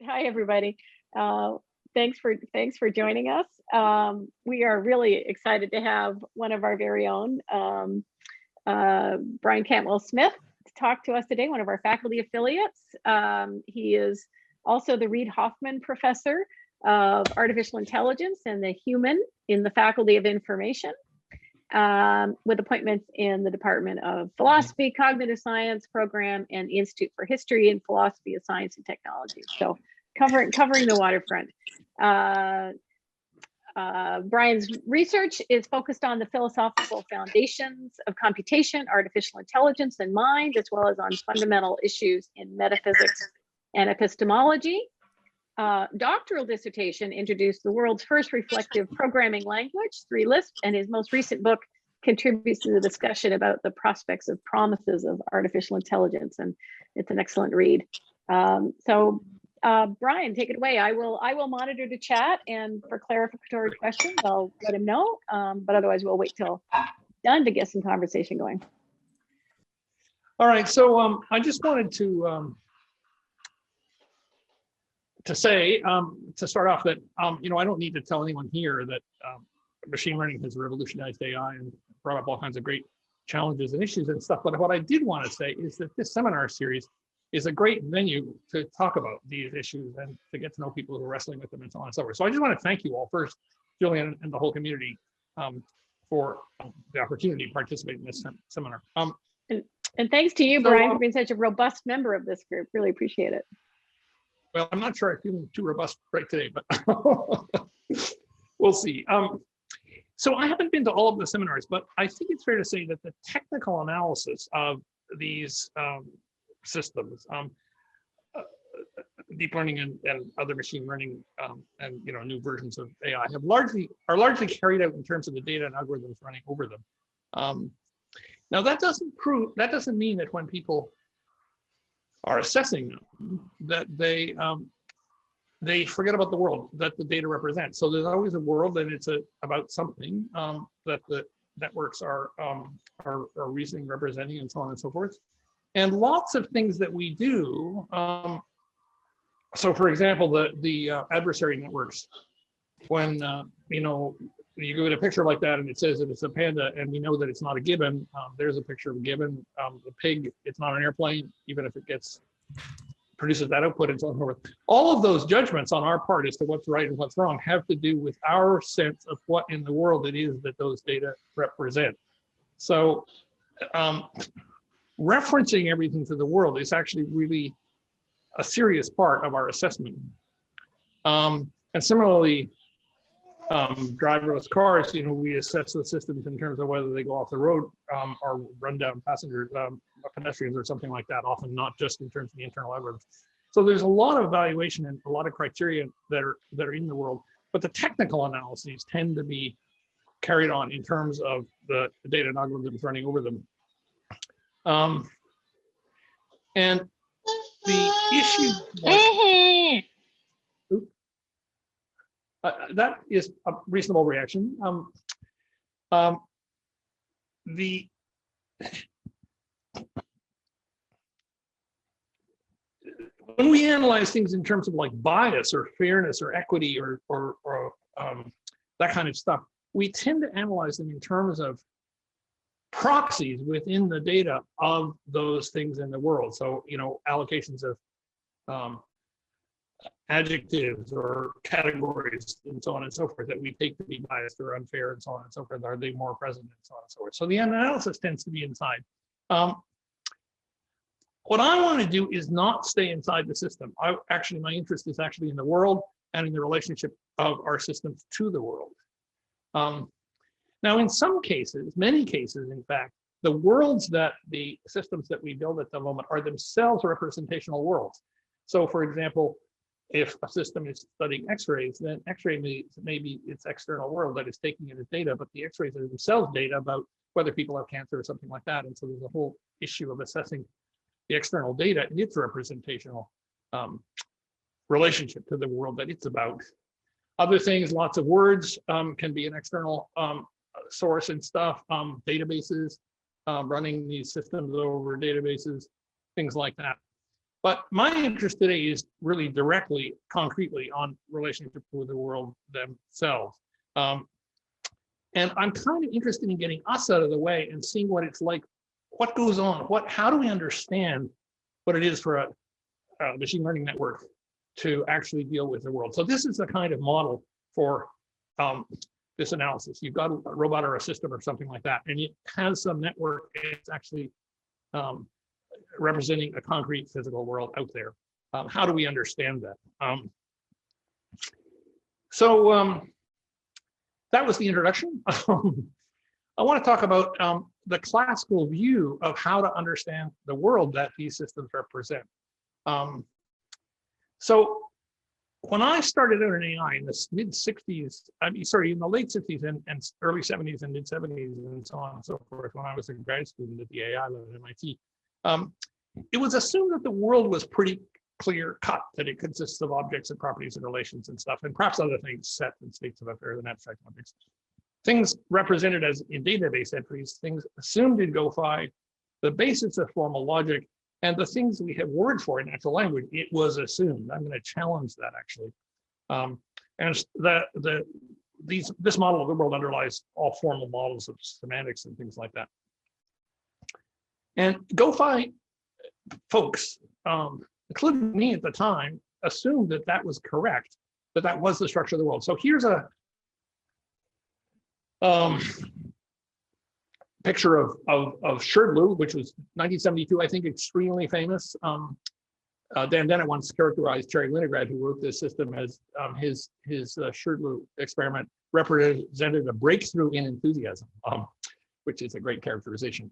Hi, everybody. Thanks for joining us. We are really excited to have one of our very own, Brian Cantwell Smith, to talk to us today, one of our faculty affiliates. He is also the Reid Hoffman Professor of Artificial Intelligence and the Human in the Faculty of Information, with appointments in the Department of Philosophy, Cognitive Science Program, and the Institute for History and Philosophy of Science and Technology. So covering the waterfront. Brian's research is focused on the philosophical foundations of computation, artificial intelligence, and mind, as well as on fundamental issues in metaphysics and epistemology. Doctoral dissertation introduced the world's first reflective programming language, 3 Lisp, and his most recent book contributes to the discussion about the prospects of promises of artificial intelligence, and it's an excellent read. Brian, take it away. I will monitor the chat, and for clarificatory questions, I'll let him know. But otherwise, we'll wait till done to get some conversation going. All right. So I just wanted to say to start off that I don't need to tell anyone here that machine learning has revolutionized AI and brought up all kinds of great challenges and issues and stuff. But what I did want to say is that this seminar series is a great venue to talk about these issues and to get to know people who are wrestling with them and so on and so forth. So I just want to thank you all first, Julian, and the whole community for the opportunity to participate in this seminar. And thanks to you, Brian, for being such a robust member of this group. Really appreciate it. Well, I'm not sure I feel too robust right today, but we'll see. So I haven't been to all of the seminars, but I think it's fair to say that the technical analysis of these systems, deep learning and other machine learning, and new versions of AI are largely carried out in terms of the data and algorithms running over them. Now that doesn't mean that when people are assessing them that they forget about the world that the data represents. So there's always a world, and it's about something that the networks are reasoning, representing, and so on and so forth. And lots of things that we do. So, for example, the adversary networks, when you get a picture like that and it says that it's a panda, and we know that it's not a gibbon. There's a picture of a gibbon. The pig, it's not an airplane, even if it produces that output and so on and so forth. All of those judgments on our part as to what's right and what's wrong have to do with our sense of what in the world it is that those data represent. So referencing everything to the world is actually really a serious part of our assessment. And similarly, driverless cars, we assess the systems in terms of whether they go off the road or run down passengers, pedestrians or something like that, often not just in terms of the internal algorithms. So there's a lot of evaluation and a lot of criteria that are in the world, but the technical analyses tend to be carried on in terms of the data and algorithms running over them. And the issue that is a reasonable reaction. When we analyze things in terms of like bias or fairness or equity or that kind of stuff, we tend to analyze them in terms of proxies within the data of those things in the world. So, allocations of adjectives or categories and so on and so forth that we take to be biased or unfair and so on and so forth. Are they more present and so on and so forth? So the analysis tends to be inside. What I want to do is not stay inside the system. My interest is actually in the world and in the relationship of our systems to the world. Now, in some cases, many cases, in fact, the worlds that the systems that we build at the moment are themselves representational worlds. So, for example, if a system is studying X-rays, then X-ray may be its external world that is taking in its data, but the X-rays are themselves data about whether people have cancer or something like that. And so there's a whole issue of assessing the external data and its representational relationship to the world that it's about. Other things, lots of words can be an external source and stuff, databases, running these systems over databases, things like that. But my interest today is really directly, concretely on relationship with the world themselves. And I'm kind of interested in getting us out of the way and seeing what it's like, what goes on, how do we understand what it is for a machine learning network to actually deal with the world. So this is the kind of model for this analysis. You've got a robot or a system or something like that, and it has some network. It's actually representing a concrete physical world out there. How do we understand that? That was the introduction. I want to talk about the classical view of how to understand the world that these systems represent. So when I started out in AI in the mid 60s, in the late 60s and early 70s and mid 70s and so on and so forth, when I was a grad student at the AI lab at MIT, it was assumed that the world was pretty clear cut, that it consists of objects and properties and relations and stuff, and perhaps other things, sets and states of affairs and abstract objects. Things represented as in database entries, things assumed in GoFi, the basis of formal logic, and the things we have words for in natural language, it was assumed. I'm going to challenge that actually. And this model of the world underlies all formal models of semantics and things like that. And GoFi folks, including me at the time, assumed that that was correct, that that was the structure of the world. So here's a picture of Schwartz, which was 1972, I think, extremely famous. Dan Dennett once characterized Terry Winograd, who wrote this system, as his Schwartz experiment represented a breakthrough in enthusiasm, which is a great characterization.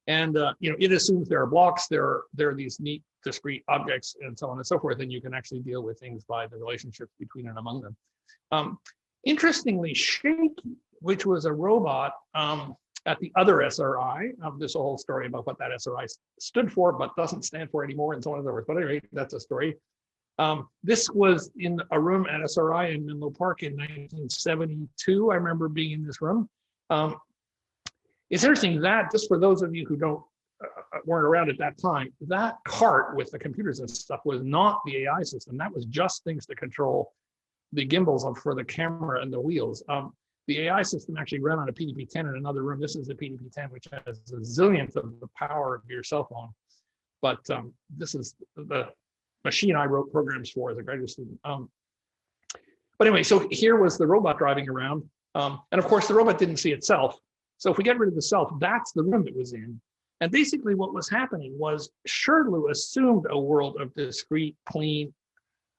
It assumes there are blocks, there are these neat discrete objects, and so on and so forth, and you can actually deal with things by the relationships between and among them. Interestingly, Shaky, which was a robot at the other SRI, there's a whole story about what that SRI stood for, but doesn't stand for anymore, and so on and so forth. But anyway, that's a story. This was in a room at SRI in Menlo Park in 1972. I remember being in this room. It's interesting that, just for those of you who weren't around at that time, that cart with the computers and stuff was not the AI system. That was just things to control the gimbals for the camera and the wheels. The AI system actually ran on a PDP-10 in another room. This is the PDP-10, which has a zillionth of the power of your cell phone. But this is the machine I wrote programs for as a graduate student. But anyway, so here was the robot driving around. And of course, the robot didn't see itself. So if we get rid of the self, that's the room it was in. And basically what was happening was Schwartz assumed a world of discrete, clean,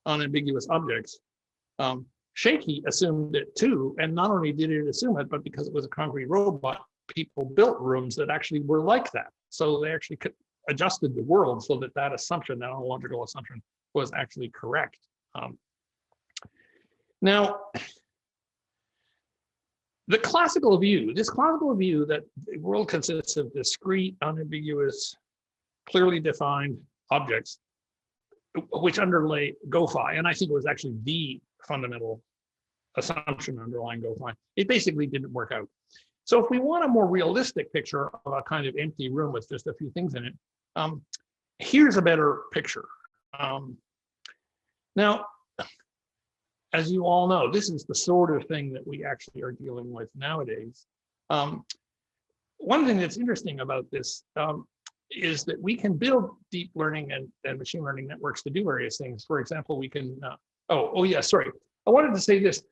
unambiguous objects. Shaky assumed it too, and not only did it assume it, but because it was a concrete robot, people built rooms that actually were like that. So they actually adjusted the world so that that assumption, that ontological assumption, was actually correct. Now, this classical view that the world consists of discrete, unambiguous, clearly defined objects, which underlay GoFi, and I think it was actually the fundamental assumption underlying GoFi, it basically didn't work out. So if we want a more realistic picture of a kind of empty room with just a few things in it, here's a better picture. Now, as you all know, this is the sort of thing that we actually are dealing with nowadays. One thing that's interesting about this is that we can build deep learning and machine learning networks to do various things. For example, we can, sorry. I wanted to say this.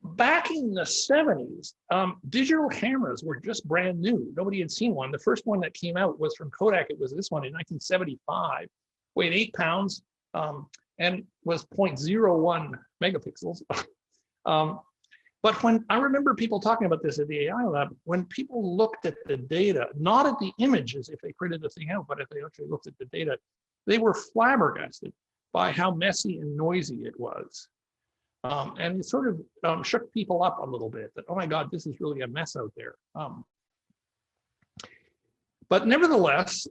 Back in the 70s, digital cameras were just brand new. Nobody had seen one. The first one that came out was from Kodak. It was this one in 1975, weighed 8 pounds, and was 0.01 megapixels. But when I remember people talking about this at the AI lab, when people looked at the data, not at the images if they printed the thing out, but if they actually looked at the data, they were flabbergasted by how messy and noisy it was. And it sort of shook people up a little bit that, oh my God, this is really a mess out there. But nevertheless,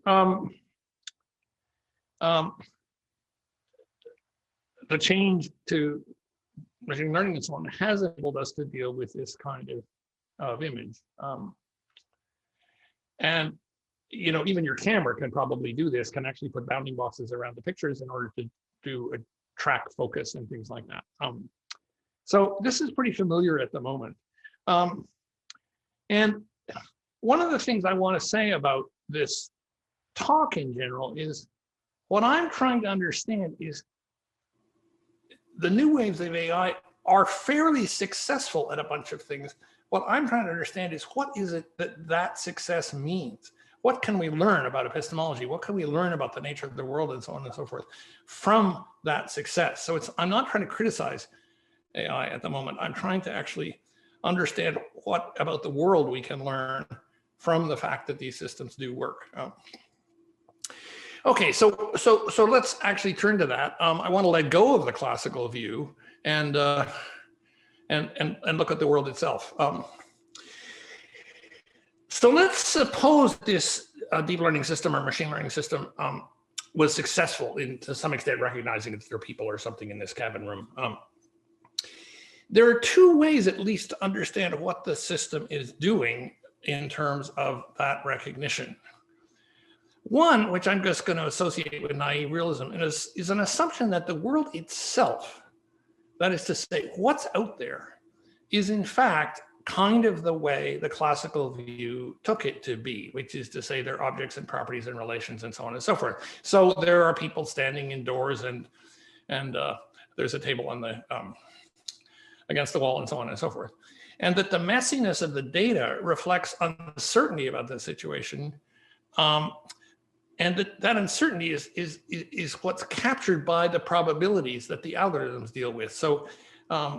the change to machine learning and so on has enabled us to deal with this kind of image. And you know, even your camera can probably do this, can actually put bounding boxes around the pictures in order to do a track focus and things like that. So this is pretty familiar at the moment. And one of the things I want to say about this talk in general is what I'm trying to understand is the new waves of AI are fairly successful at a bunch of things. What I'm trying to understand is what is it that that success means? What can we learn about epistemology? What can we learn about the nature of the world and so on and so forth from that success? So I'm not trying to criticize AI at the moment. I'm trying to actually understand what about the world we can learn from the fact that these systems do work. Okay, so let's actually turn to that. I want to let go of the classical view and look at the world itself. So let's suppose this deep learning system or machine learning system was successful in, to some extent, recognizing that there are people or something in this cabin room. There are two ways, at least, to understand what the system is doing in terms of that recognition. One, which I'm just going to associate with naive realism, is an assumption that the world itself, that is to say, what's out there, is in fact kind of the way the classical view took it to be, which is to say there are objects and properties and relations and so on and so forth. So there are people standing indoors and there's a table on the against the wall and so on and so forth. And that the messiness of the data reflects uncertainty about the situation. And that uncertainty is what's captured by the probabilities that the algorithms deal with. So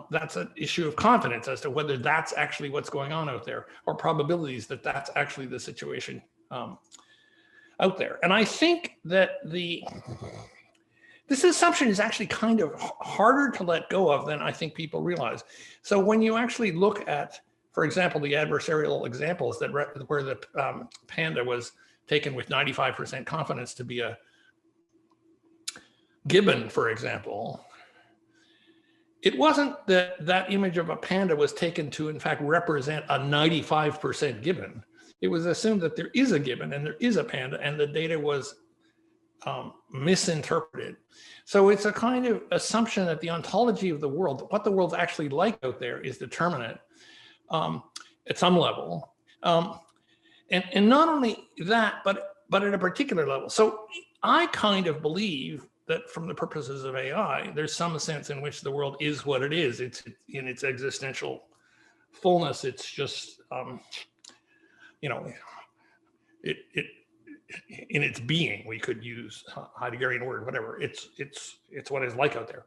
that's an issue of confidence as to whether that's actually what's going on out there, or probabilities that that's actually the situation out there. And I think that this assumption is actually kind of harder to let go of than I think people realize. So when you actually look at, for example, the adversarial examples that where the panda was taken with 95% confidence to be a gibbon, for example, it wasn't that that image of a panda was taken to, in fact, represent a 95% gibbon. It was assumed that there is a gibbon and there is a panda, and the data was misinterpreted. So it's a kind of assumption that the ontology of the world, what the world's actually like out there, is determinate at some level. And not only that, but at a particular level. So I kind of believe that from the purposes of AI, there's some sense in which the world is what it is. It's in its existential fullness. It's just, you know, it in its being, we could use Heideggerian word, whatever. It's what it's like out there.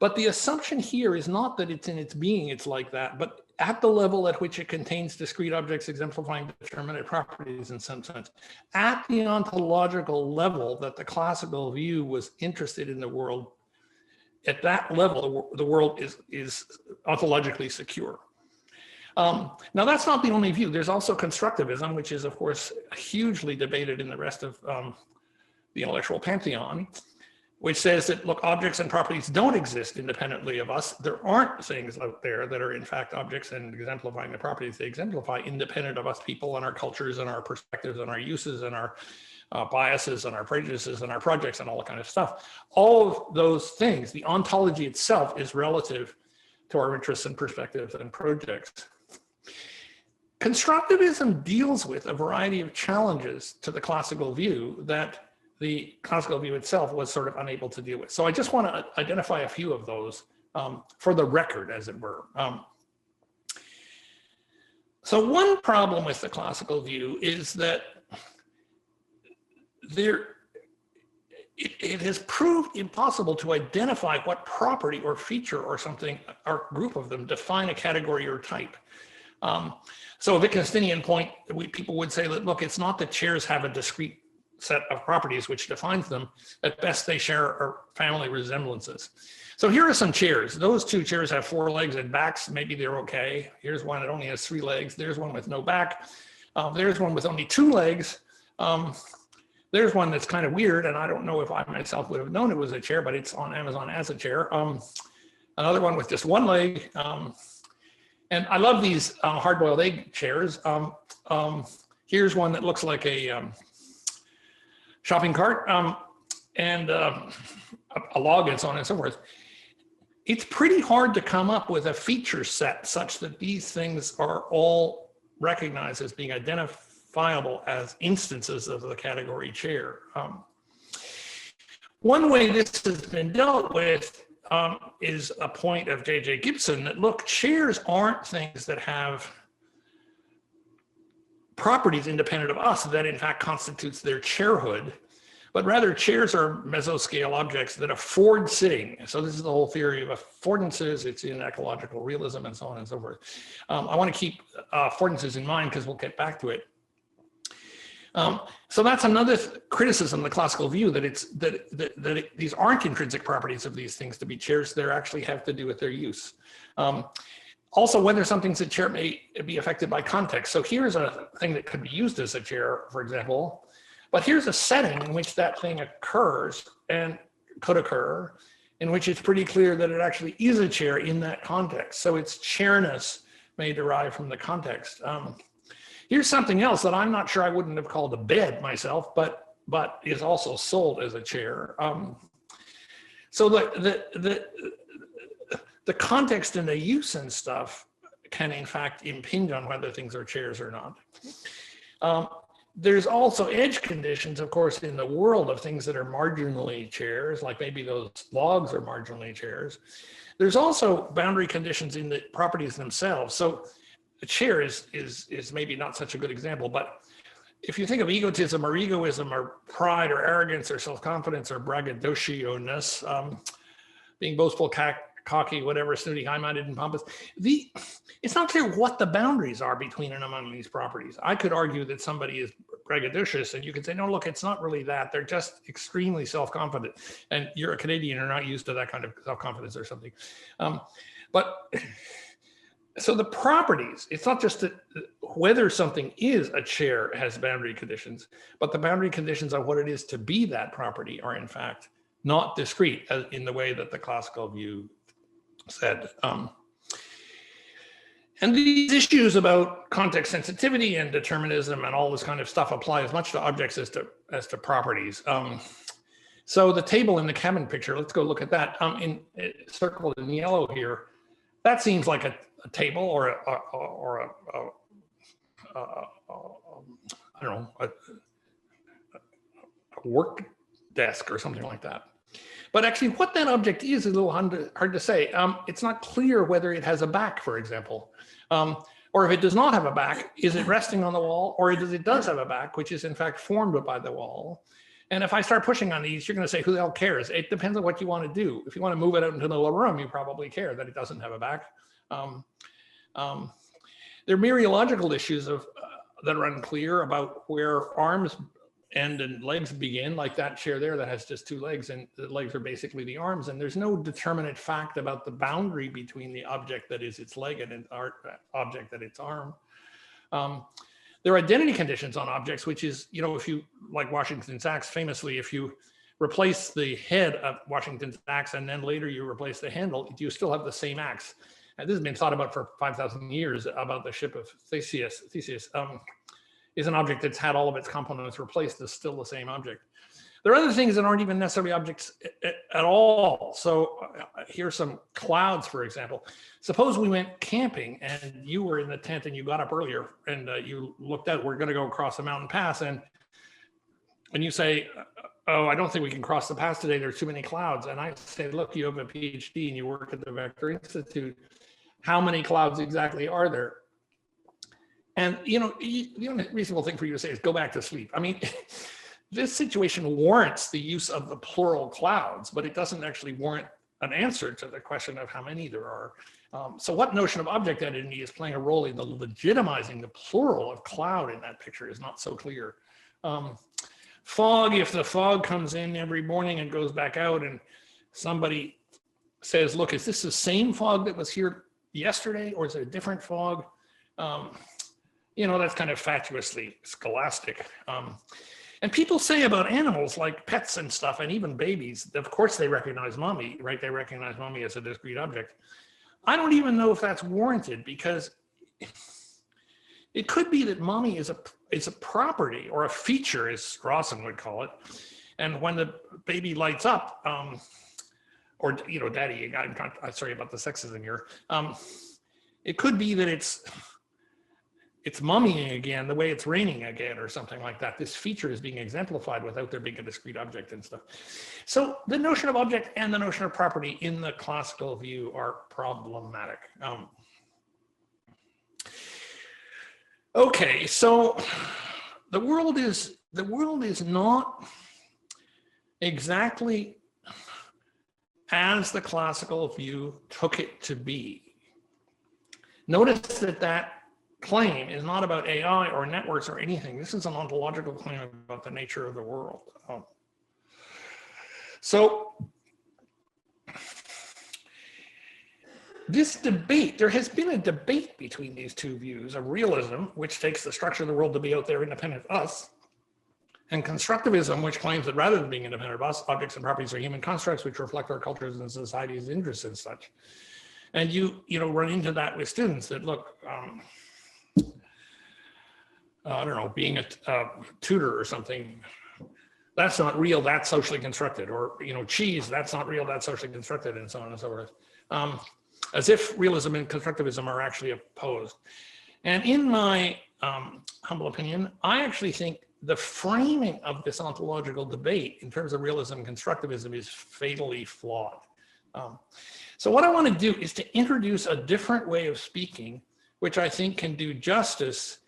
But the assumption here is not that it's in its being, it's like that, but at the level at which it contains discrete objects exemplifying determinate properties in some sense. At the ontological level that the classical view was interested in the world, at that level, the world is ontologically secure. Now, that's not the only view. There's also constructivism, which is, of course, hugely debated in the rest of the intellectual pantheon, which says that, look, objects and properties don't exist independently of us. There aren't things out there that are, in fact, objects and exemplifying the properties they exemplify independent of us people and our cultures and our perspectives and our uses and our biases and our prejudices and our projects and all that kind of stuff. All of those things, the ontology itself is relative to our interests and perspectives and projects. Constructivism deals with a variety of challenges to the classical view that the classical view itself was sort of unable to deal with. So I just want to identify a few of those for the record, as it were. So one problem with the classical view is that it has proved impossible to identify what property or feature or something, or group of them, define a category or type. So a Wittgensteinian point, people would say that, look, it's not that chairs have a discrete set of properties which defines them. At best, they share family resemblances. So here are some chairs. Those two chairs have 4 legs and backs. Maybe they're okay. Here's one that only has 3 legs. There's one with no back. There's one with only 2 legs. There's one that's kind of weird, and I don't know if I myself would have known it was a chair, but it's on Amazon as a chair. Another one with just 1 leg. And I love these hard-boiled egg chairs. Here's one that looks like a shopping cart, and a log and so on and so forth. It's pretty hard to come up with a feature set such that these things are all recognized as being identifiable as instances of the category chair. One way this has been dealt with is a point of J.J. Gibson that, look, chairs aren't things that have properties independent of us that in fact constitutes their chairhood, but rather chairs are mesoscale objects that afford sitting. So this is the whole theory of affordances. It's in ecological realism and so on and so forth. I want to keep affordances in mind because we'll get back to it. So that's another criticism of the classical view, that these aren't intrinsic properties of these things to be chairs. They actually have to do with their use. Also, whether something's a chair may be affected by context. So here's a thing that could be used as a chair, for example, but here's a setting in which that thing occurs and could occur, in which it's pretty clear that it actually is a chair in that context. So its chairness may derive from the context. Here's something else that I'm not sure I wouldn't have called a bed myself, but is also sold as a chair. So the context and the use and stuff can in fact impinge on whether things are chairs or not. There's also edge conditions, of course, in the world of things that are marginally chairs, like maybe those logs are marginally chairs. There's also boundary conditions in the properties themselves. So a chair is maybe not such a good example, but if you think of egotism or egoism or pride or arrogance or self-confidence or braggadocio-ness, being boastful, cocky, whatever, snooty, high-minded, and pompous, it's not clear what the boundaries are between and among these properties. I could argue that somebody is braggadocious, and you could say, no, look, it's not really that. They're just extremely self-confident, and you're a Canadian, you're not used to that kind of self-confidence or something. So the properties, it's not just that whether something is a chair has boundary conditions, but the boundary conditions on what it is to be that property are in fact not discrete in the way that the classical view said. And these issues about context sensitivity and determinism and all this kind of stuff apply as much to objects as to properties. So the table in the cabin picture, let's go look at that. Circled in yellow here, that seems like a table or I don't know, a work desk or something like that. But actually what that object is a little hard to say. It's not clear whether it has a back, for example. Or if it does not have a back, is it resting on the wall, or it does have a back, which is in fact formed by the wall. And if I start pushing on these, you're going to say, who the hell cares? It depends on what you want to do. If you want to move it out into the lower room, you probably care that it doesn't have a back. There are mereological issues that are unclear about where arms end and legs begin, like that chair there that has just two legs, and the legs are basically the arms. And there's no determinate fact about the boundary between the object that is its leg and an object that its arm. There are identity conditions on objects, which is, if you, like Washington's axe, famously, if you replace the head of Washington's axe and then later you replace the handle, you still have the same axe. And this has been thought about for 5,000 years about the ship of Theseus. Theseus is an object that's had all of its components replaced as still the same object. There are other things that aren't even necessarily objects at all. So here's some clouds, for example. Suppose we went camping and you were in the tent and you got up earlier and you looked out, we're going to go across a mountain pass, and you say, oh, I don't think we can cross the pass today, there's too many clouds. And I say, look, you have a PhD and you work at the Vector Institute. How many clouds exactly are there? And the only reasonable thing for you to say is go back to sleep. I mean, this situation warrants the use of the plural clouds, but it doesn't actually warrant an answer to the question of how many there are. So what notion of object identity is playing a role in the legitimizing the plural of cloud in that picture is not so clear. Fog, if the fog comes in every morning and goes back out and somebody says, look, is this the same fog that was here yesterday, or is it a different fog? That's kind of fatuously scholastic. And people say about animals like pets and stuff, and even babies, of course they recognize mommy, right? They recognize mommy as a discrete object. I don't even know if that's warranted, because It could be that mommy is a property or a feature, as Rawson would call it. And when the baby lights up, or, you know, daddy, I'm sorry about the sexism here. It could be that it's mummying again, the way it's raining again, or something like that. This feature is being exemplified without there being a discrete object and stuff. So the notion of object and the notion of property in the classical view are problematic. Okay, so the world is not exactly as the classical view took it to be. Notice that claim is not about AI or networks or anything. This is an ontological claim about the nature of the world. So this debate, there has been a debate between these two views of realism, which takes the structure of the world to be out there independent of us, and constructivism, which claims that rather than being independent of us, objects and properties are human constructs which reflect our cultures and society's interests and such. And you run into that with students that look, I don't know, being a tutor or something, that's not real, that's socially constructed. Or, cheese, that's not real, that's socially constructed, and so on and so forth. As if realism and constructivism are actually opposed. And in my humble opinion, I actually think the framing of this ontological debate in terms of realism and constructivism is fatally flawed. So what I want to do is to introduce a different way of speaking, which I think can do justice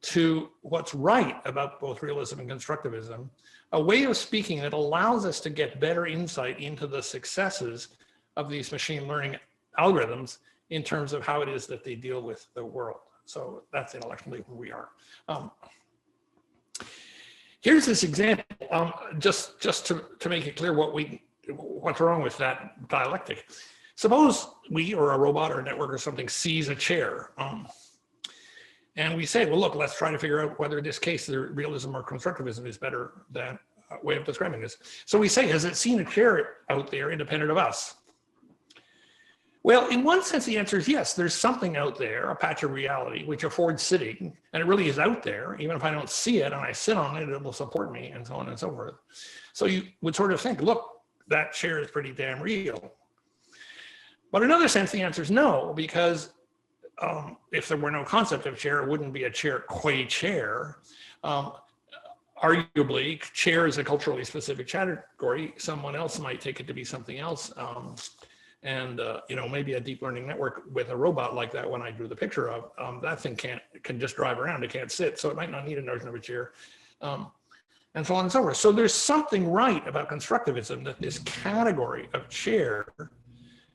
to what's right about both realism and constructivism, a way of speaking that allows us to get better insight into the successes of these machine learning algorithms in terms of how it is that they deal with the world. So that's intellectually who we are. Here's this example, just to make it clear what's wrong with that dialectic. Suppose we or a robot or a network or something sees a chair, and we say, well, look, let's try to figure out whether in this case the realism or constructivism is better than a way of describing this. So we say, has it seen a chair out there independent of us? Well, in one sense, the answer is yes. There's something out there, a patch of reality, which affords sitting, and it really is out there. Even if I don't see it and I sit on it, it will support me, and so on and so forth. So you would sort of think, look, that chair is pretty damn real. But in another sense, the answer is no, because if there were no concept of chair, it wouldn't be a chair qua chair. Arguably, chair is a culturally specific category. Someone else might take it to be something else. And maybe a deep learning network with a robot like that one I drew the picture of, that thing can just drive around, it can't sit, so it might not need a notion of a chair, and so on and so forth. So there's something right about constructivism, that this category of chair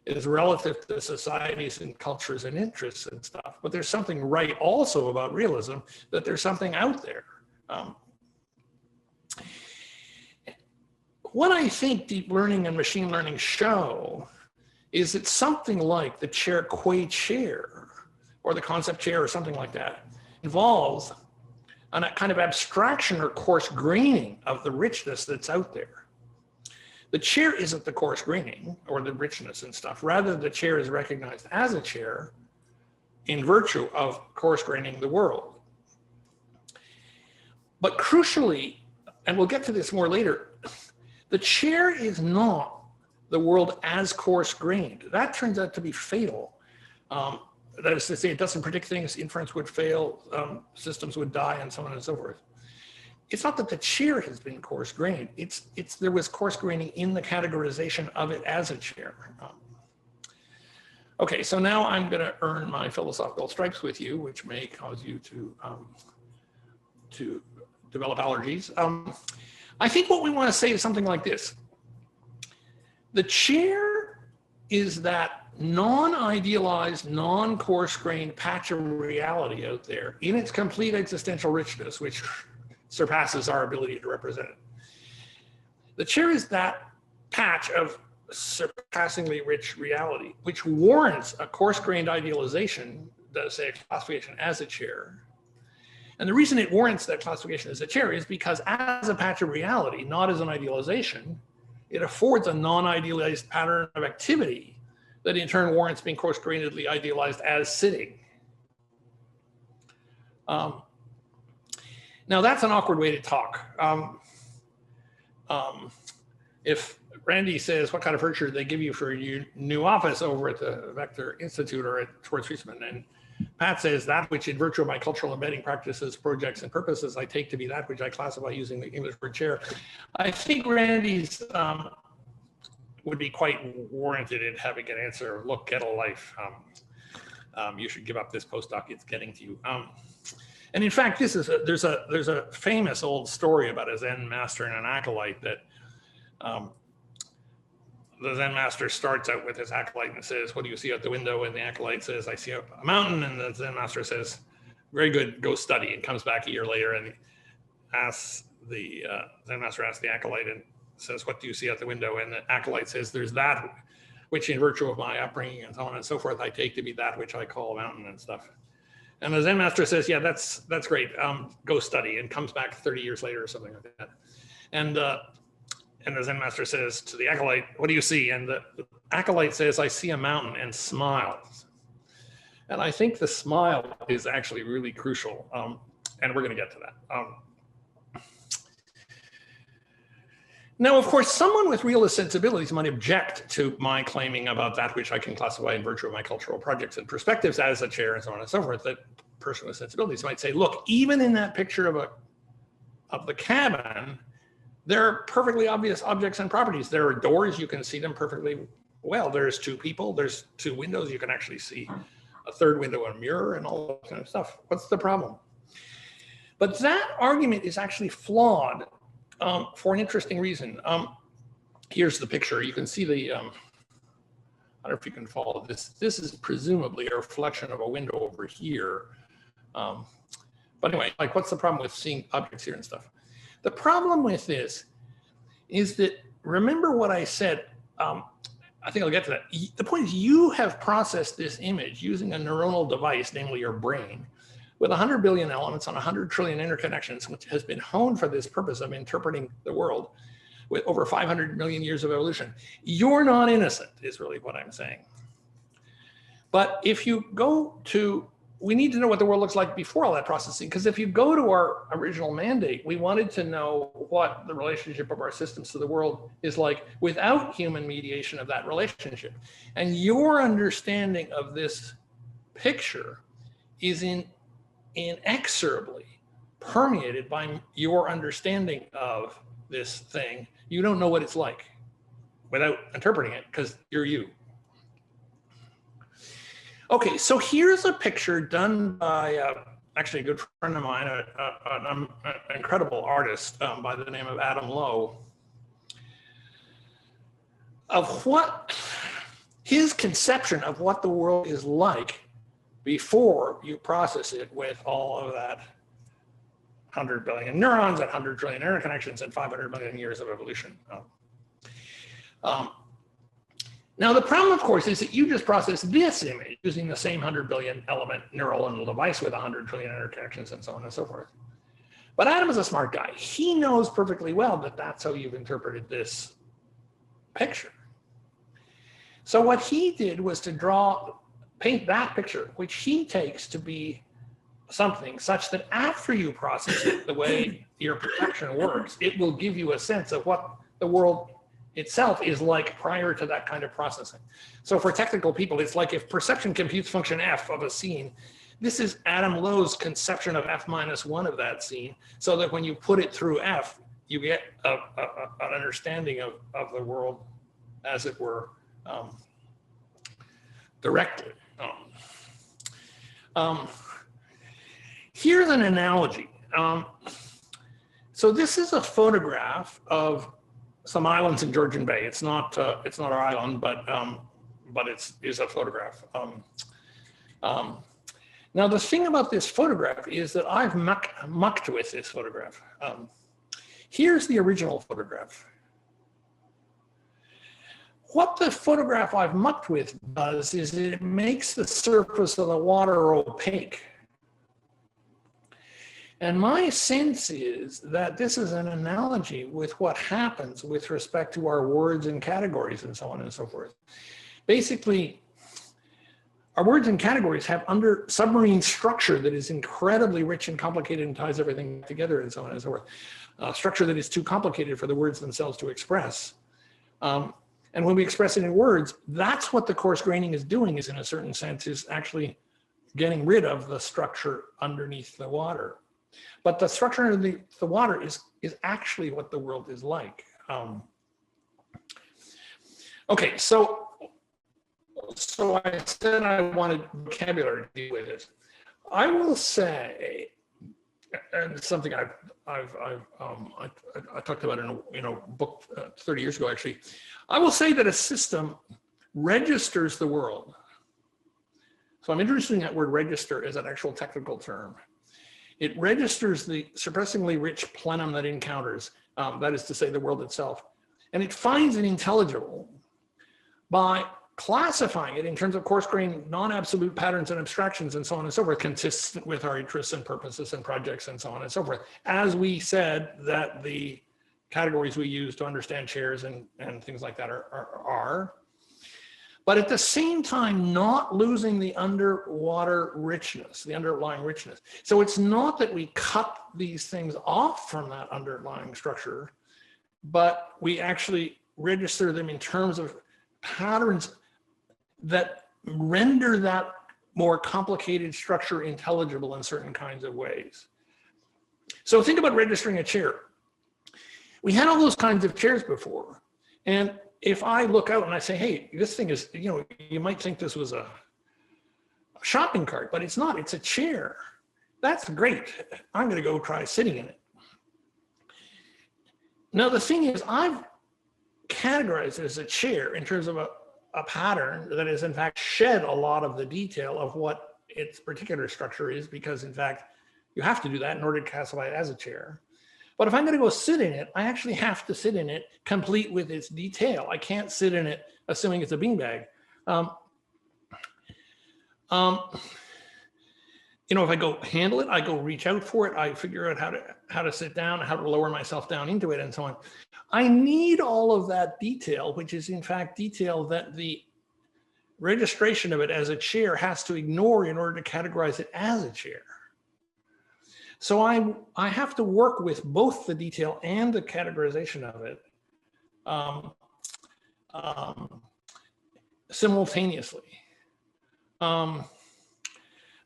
is relative to societies and cultures and interests and stuff. But there's something right also about realism, that there's something out there. What I think deep learning and machine learning show is that something like the chair qua chair, or the concept chair or something like that, involves a kind of abstraction or coarse graining of the richness that's out there. The chair isn't the coarse graining or the richness and stuff. Rather, the chair is recognized as a chair in virtue of coarse graining the world. But crucially, and we'll get to this more later, the chair is not the world as coarse-grained. That turns out to be fatal. That is to say, it doesn't predict things, inference would fail, systems would die, and so on and so forth. It's not that the chair has been coarse-grained. There was coarse-graining in the categorization of it as a chair. Okay, so now I'm going to earn my philosophical stripes with you, which may cause you to develop allergies. I think what we want to say is something like this. The chair is that non-idealized, non-coarse-grained patch of reality out there in its complete existential richness, which surpasses our ability to represent it. The chair is that patch of surpassingly rich reality, which warrants a coarse-grained idealization, say a classification as a chair. And the reason it warrants that classification as a chair is because as a patch of reality, not as an idealization, it affords a non-idealized pattern of activity that in turn warrants being coarse-grainedly idealized as sitting. Now that's an awkward way to talk. If Randy says, what kind of furniture they give you for your new office over at the Vector Institute or at Schwartz Reisman, and Pat says, that which in virtue of my cultural embedding practices, projects, and purposes, I take to be that which I classify using the English word chair. I think Randy's would be quite warranted in having an answer, look, get a life. You should give up this postdoc, it's getting to you. And in fact, this is there's a famous old story about a Zen master and an acolyte that the Zen master starts out with his acolyte and says, what do you see out the window? And the acolyte says, I see a mountain. And the Zen master says, very good, go study. And comes back a year later and asks the Zen master asks the acolyte and says, what do you see out the window? And the acolyte says, there's that which in virtue of my upbringing and so on and so forth, I take to be that which I call a mountain and stuff. And the Zen master says, yeah, that's great. Go study, and comes back 30 years later or something like that. And the Zen master says to the acolyte, what do you see? And the acolyte says, I see a mountain, and smiles. And I think the smile is actually really crucial. And we're going to get to that. Now, of course, someone with realist sensibilities might object to my claiming about that which I can classify in virtue of my cultural projects and perspectives as a chair and so on and so forth. That person with sensibilities might say, look, even in that picture of the cabin, there are perfectly obvious objects and properties. There are doors, you can see them perfectly well. There's two people, there's two windows, you can actually see a third window and a mirror and all that kind of stuff. What's the problem? But that argument is actually flawed for an interesting reason. Here's the picture. You can see the, I don't know if you can follow this. This is presumably a reflection of a window over here. But anyway, like, what's the problem with seeing objects here and stuff? The problem with this is that, remember what I said, I think I'll get to that. The point is, you have processed this image using a neuronal device, namely your brain, with 100 billion elements on 100 trillion interconnections, which has been honed for this purpose of interpreting the world with over 500 million years of evolution. You're not innocent, is really what I'm saying. But if you go to, we need to know what the world looks like before all that processing, because if you go to our original mandate, we wanted to know what the relationship of our systems to the world is like without human mediation of that relationship. And your understanding of this picture is inexorably permeated by your understanding of this thing. You don't know what it's like without interpreting it, because you're you. Okay, so here's a picture done by actually a good friend of mine, an incredible artist by the name of Adam Lowe, of what his conception of what the world is like before you process it with all of that 100 billion neurons and 100 trillion interconnections and 500 million years of evolution. Now, the problem, of course, is that you just process this image using the same 100 billion element neural device with 100 trillion interconnections and so on and so forth. But Adam is a smart guy. He knows perfectly well that that's how you've interpreted this picture. So what he did was to paint that picture, which he takes to be something such that after you process it the way your perception works, it will give you a sense of what the world itself is like prior to that kind of processing. So for technical people, it's like if perception computes function f of a scene, this is Adam Lowe's conception of f-1 of that scene, so that when you put it through f, you get an understanding of the world, as it were, directly. Here's an analogy. So this is a photograph of some islands in Georgian Bay. It's not our island, but it is a photograph. Now the thing about this photograph is that I've mucked with this photograph. Here's the original photograph. What the photograph I've mucked with does is it makes the surface of the water opaque. And my sense is that this is an analogy with what happens with respect to our words and categories and so on and so forth. Basically, our words and categories have under submarine structure that is incredibly rich and complicated and ties everything together and so on and so forth. Structure that is too complicated for the words themselves to express. And when we express it in words, that's what the coarse graining is doing, is in a certain sense, is actually getting rid of the structure underneath the water. But the structure underneath the water is actually what the world is like. Okay, so I said I wanted vocabulary to deal with this. I will say, and something I talked about in a book 30 years ago, actually. I will say that a system registers the world. So I'm introducing that word register as an actual technical term. It registers the surprisingly rich plenum that it encounters, that is to say the world itself. And it finds it intelligible by classifying it in terms of coarse-grained, non-absolute patterns and abstractions and so on and so forth, consistent with our interests and purposes and projects and so on and so forth. As we said that the categories we use to understand chairs and things like that are. But at the same time, not losing the underwater richness, the underlying richness. So it's not that we cut these things off from that underlying structure, but we actually register them in terms of patterns that render that more complicated structure intelligible in certain kinds of ways. So think about registering a chair. We had all those kinds of chairs before. And if I look out and I say, hey, this thing is, you might think this was a shopping cart, but it's not, it's a chair. That's great. I'm going to go try sitting in it. Now, the thing is, I've categorized it as a chair in terms of a pattern that is, in fact, shed a lot of the detail of what its particular structure is, because, in fact, you have to do that in order to classify it as a chair. But if I'm going to go sit in it, I actually have to sit in it complete with its detail. I can't sit in it assuming it's a beanbag. If I go handle it, I go reach out for it, I figure out how to sit down, how to lower myself down into it, and so on. I need all of that detail, which is in fact detail that the registration of it as a chair has to ignore in order to categorize it as a chair. So I have to work with both the detail and the categorization of it simultaneously. I'm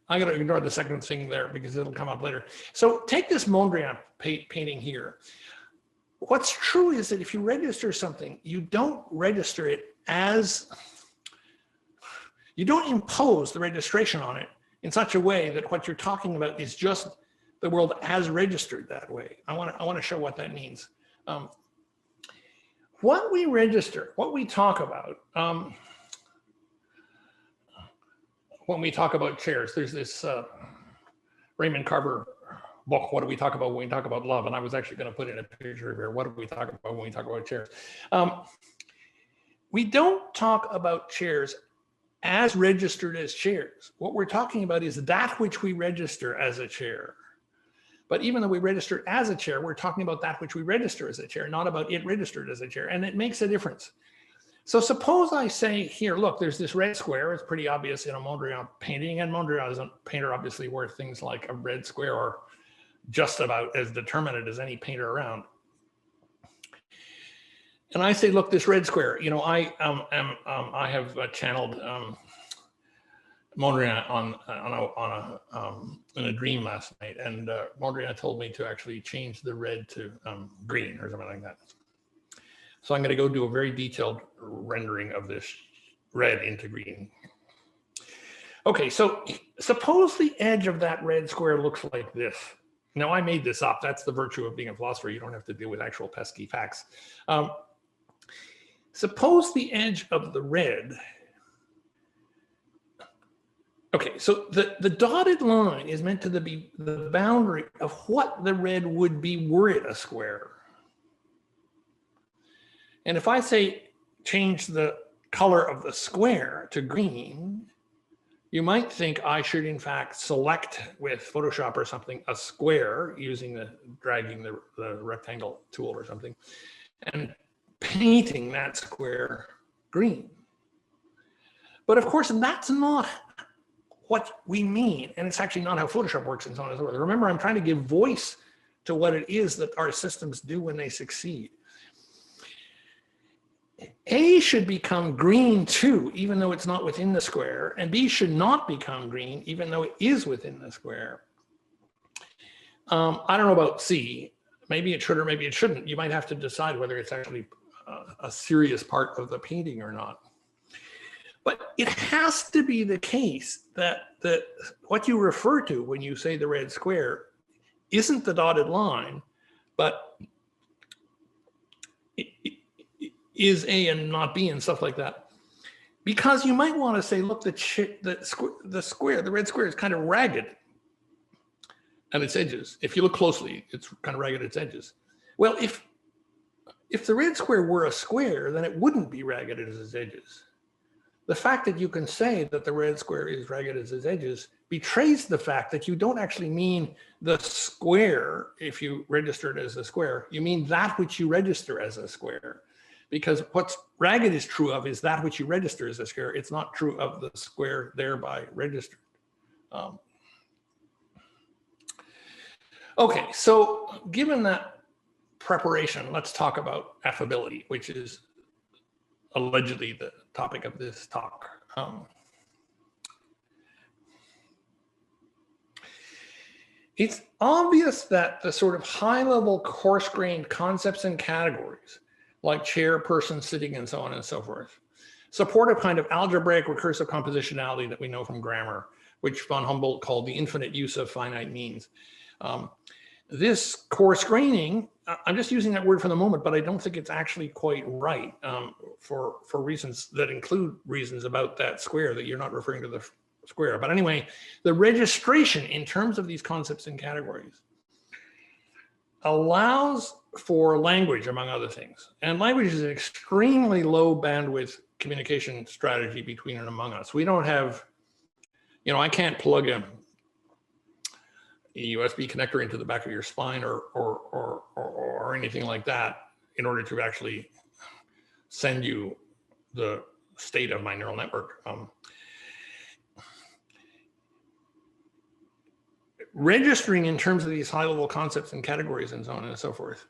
going to ignore the second thing there because it'll come up later. So take this Mondrian painting here. What's true is that if you register something, you don't register it as, you don't impose the registration on it in such a way that what you're talking about is just the world as registered that way. I want to show what that means. What we register, what we talk about, when we talk about chairs, there's this Raymond Carver book, What Do We Talk About When We Talk About Love? And I was actually going to put in a picture here. What do we talk about when we talk about chairs? We don't talk about chairs as registered as chairs. What we're talking about is that which we register as a chair. But even though we register it as a chair, we're talking about that which we register as a chair, not about it registered as a chair. And it makes a difference. So suppose I say here, look, there's this red square. It's pretty obvious in a Mondrian painting. And Mondrian is a painter obviously worth things like a red square or just about as determinate as any painter around. And I say, look, this red square, I have channeled Mondrian in a dream last night, and Mondrian told me to actually change the red to green or something like that. So I'm going to go do a very detailed rendering of this red into green. Okay, so suppose the edge of that red square looks like this. Now, I made this up. That's the virtue of being a philosopher. You don't have to deal with actual pesky facts. Suppose the edge of the red. Okay, so the dotted line is meant to be the boundary of what the red would be were it a square. And if I say change the color of the square to green, you might think I should in fact select with Photoshop or something a square using dragging the rectangle tool or something and painting that square green. But of course, that's not what we mean, and it's actually not how Photoshop works and so on and so forth. Remember, I'm trying to give voice to what it is that our systems do when they succeed. A should become green too, even though it's not within the square, and B should not become green, even though it is within the square. I don't know about C. Maybe it should or maybe it shouldn't. You might have to decide whether it's actually a serious part of the painting or not. But it has to be the case that what you refer to when you say the red square isn't the dotted line, but it is A and not B and stuff like that. Because you might want to say, look, the red square is kind of ragged at its edges. If you look closely, it's kind of ragged at its edges. Well, if the red square were a square, then it wouldn't be ragged at its edges. The fact that you can say that the red square is ragged at its edges betrays the fact that you don't actually mean the square if you register it as a square. You mean that which you register as a square. Because what's ragged is true of is that which you register as a square. It's not true of the square thereby registered. Okay, so given that preparation, let's talk about affability, which is allegedly the topic of this talk. It's obvious that the sort of high-level coarse-grained concepts and categories, like chair, person, sitting, and so on and so forth, support a kind of algebraic recursive compositionality that we know from grammar, which von Humboldt called the infinite use of finite means. This coarse-graining, I'm just using that word for the moment, but I don't think it's actually quite right for reasons that include reasons about that square that you're not referring to the square. But anyway, the registration in terms of these concepts and categories allows for language, among other things. And language is an extremely low bandwidth communication strategy between and among us. We don't have, I can't plug a USB connector into the back of your spine or anything like that in order to actually send you the state of my neural network. Registering in terms of these high-level concepts and categories and so on and so forth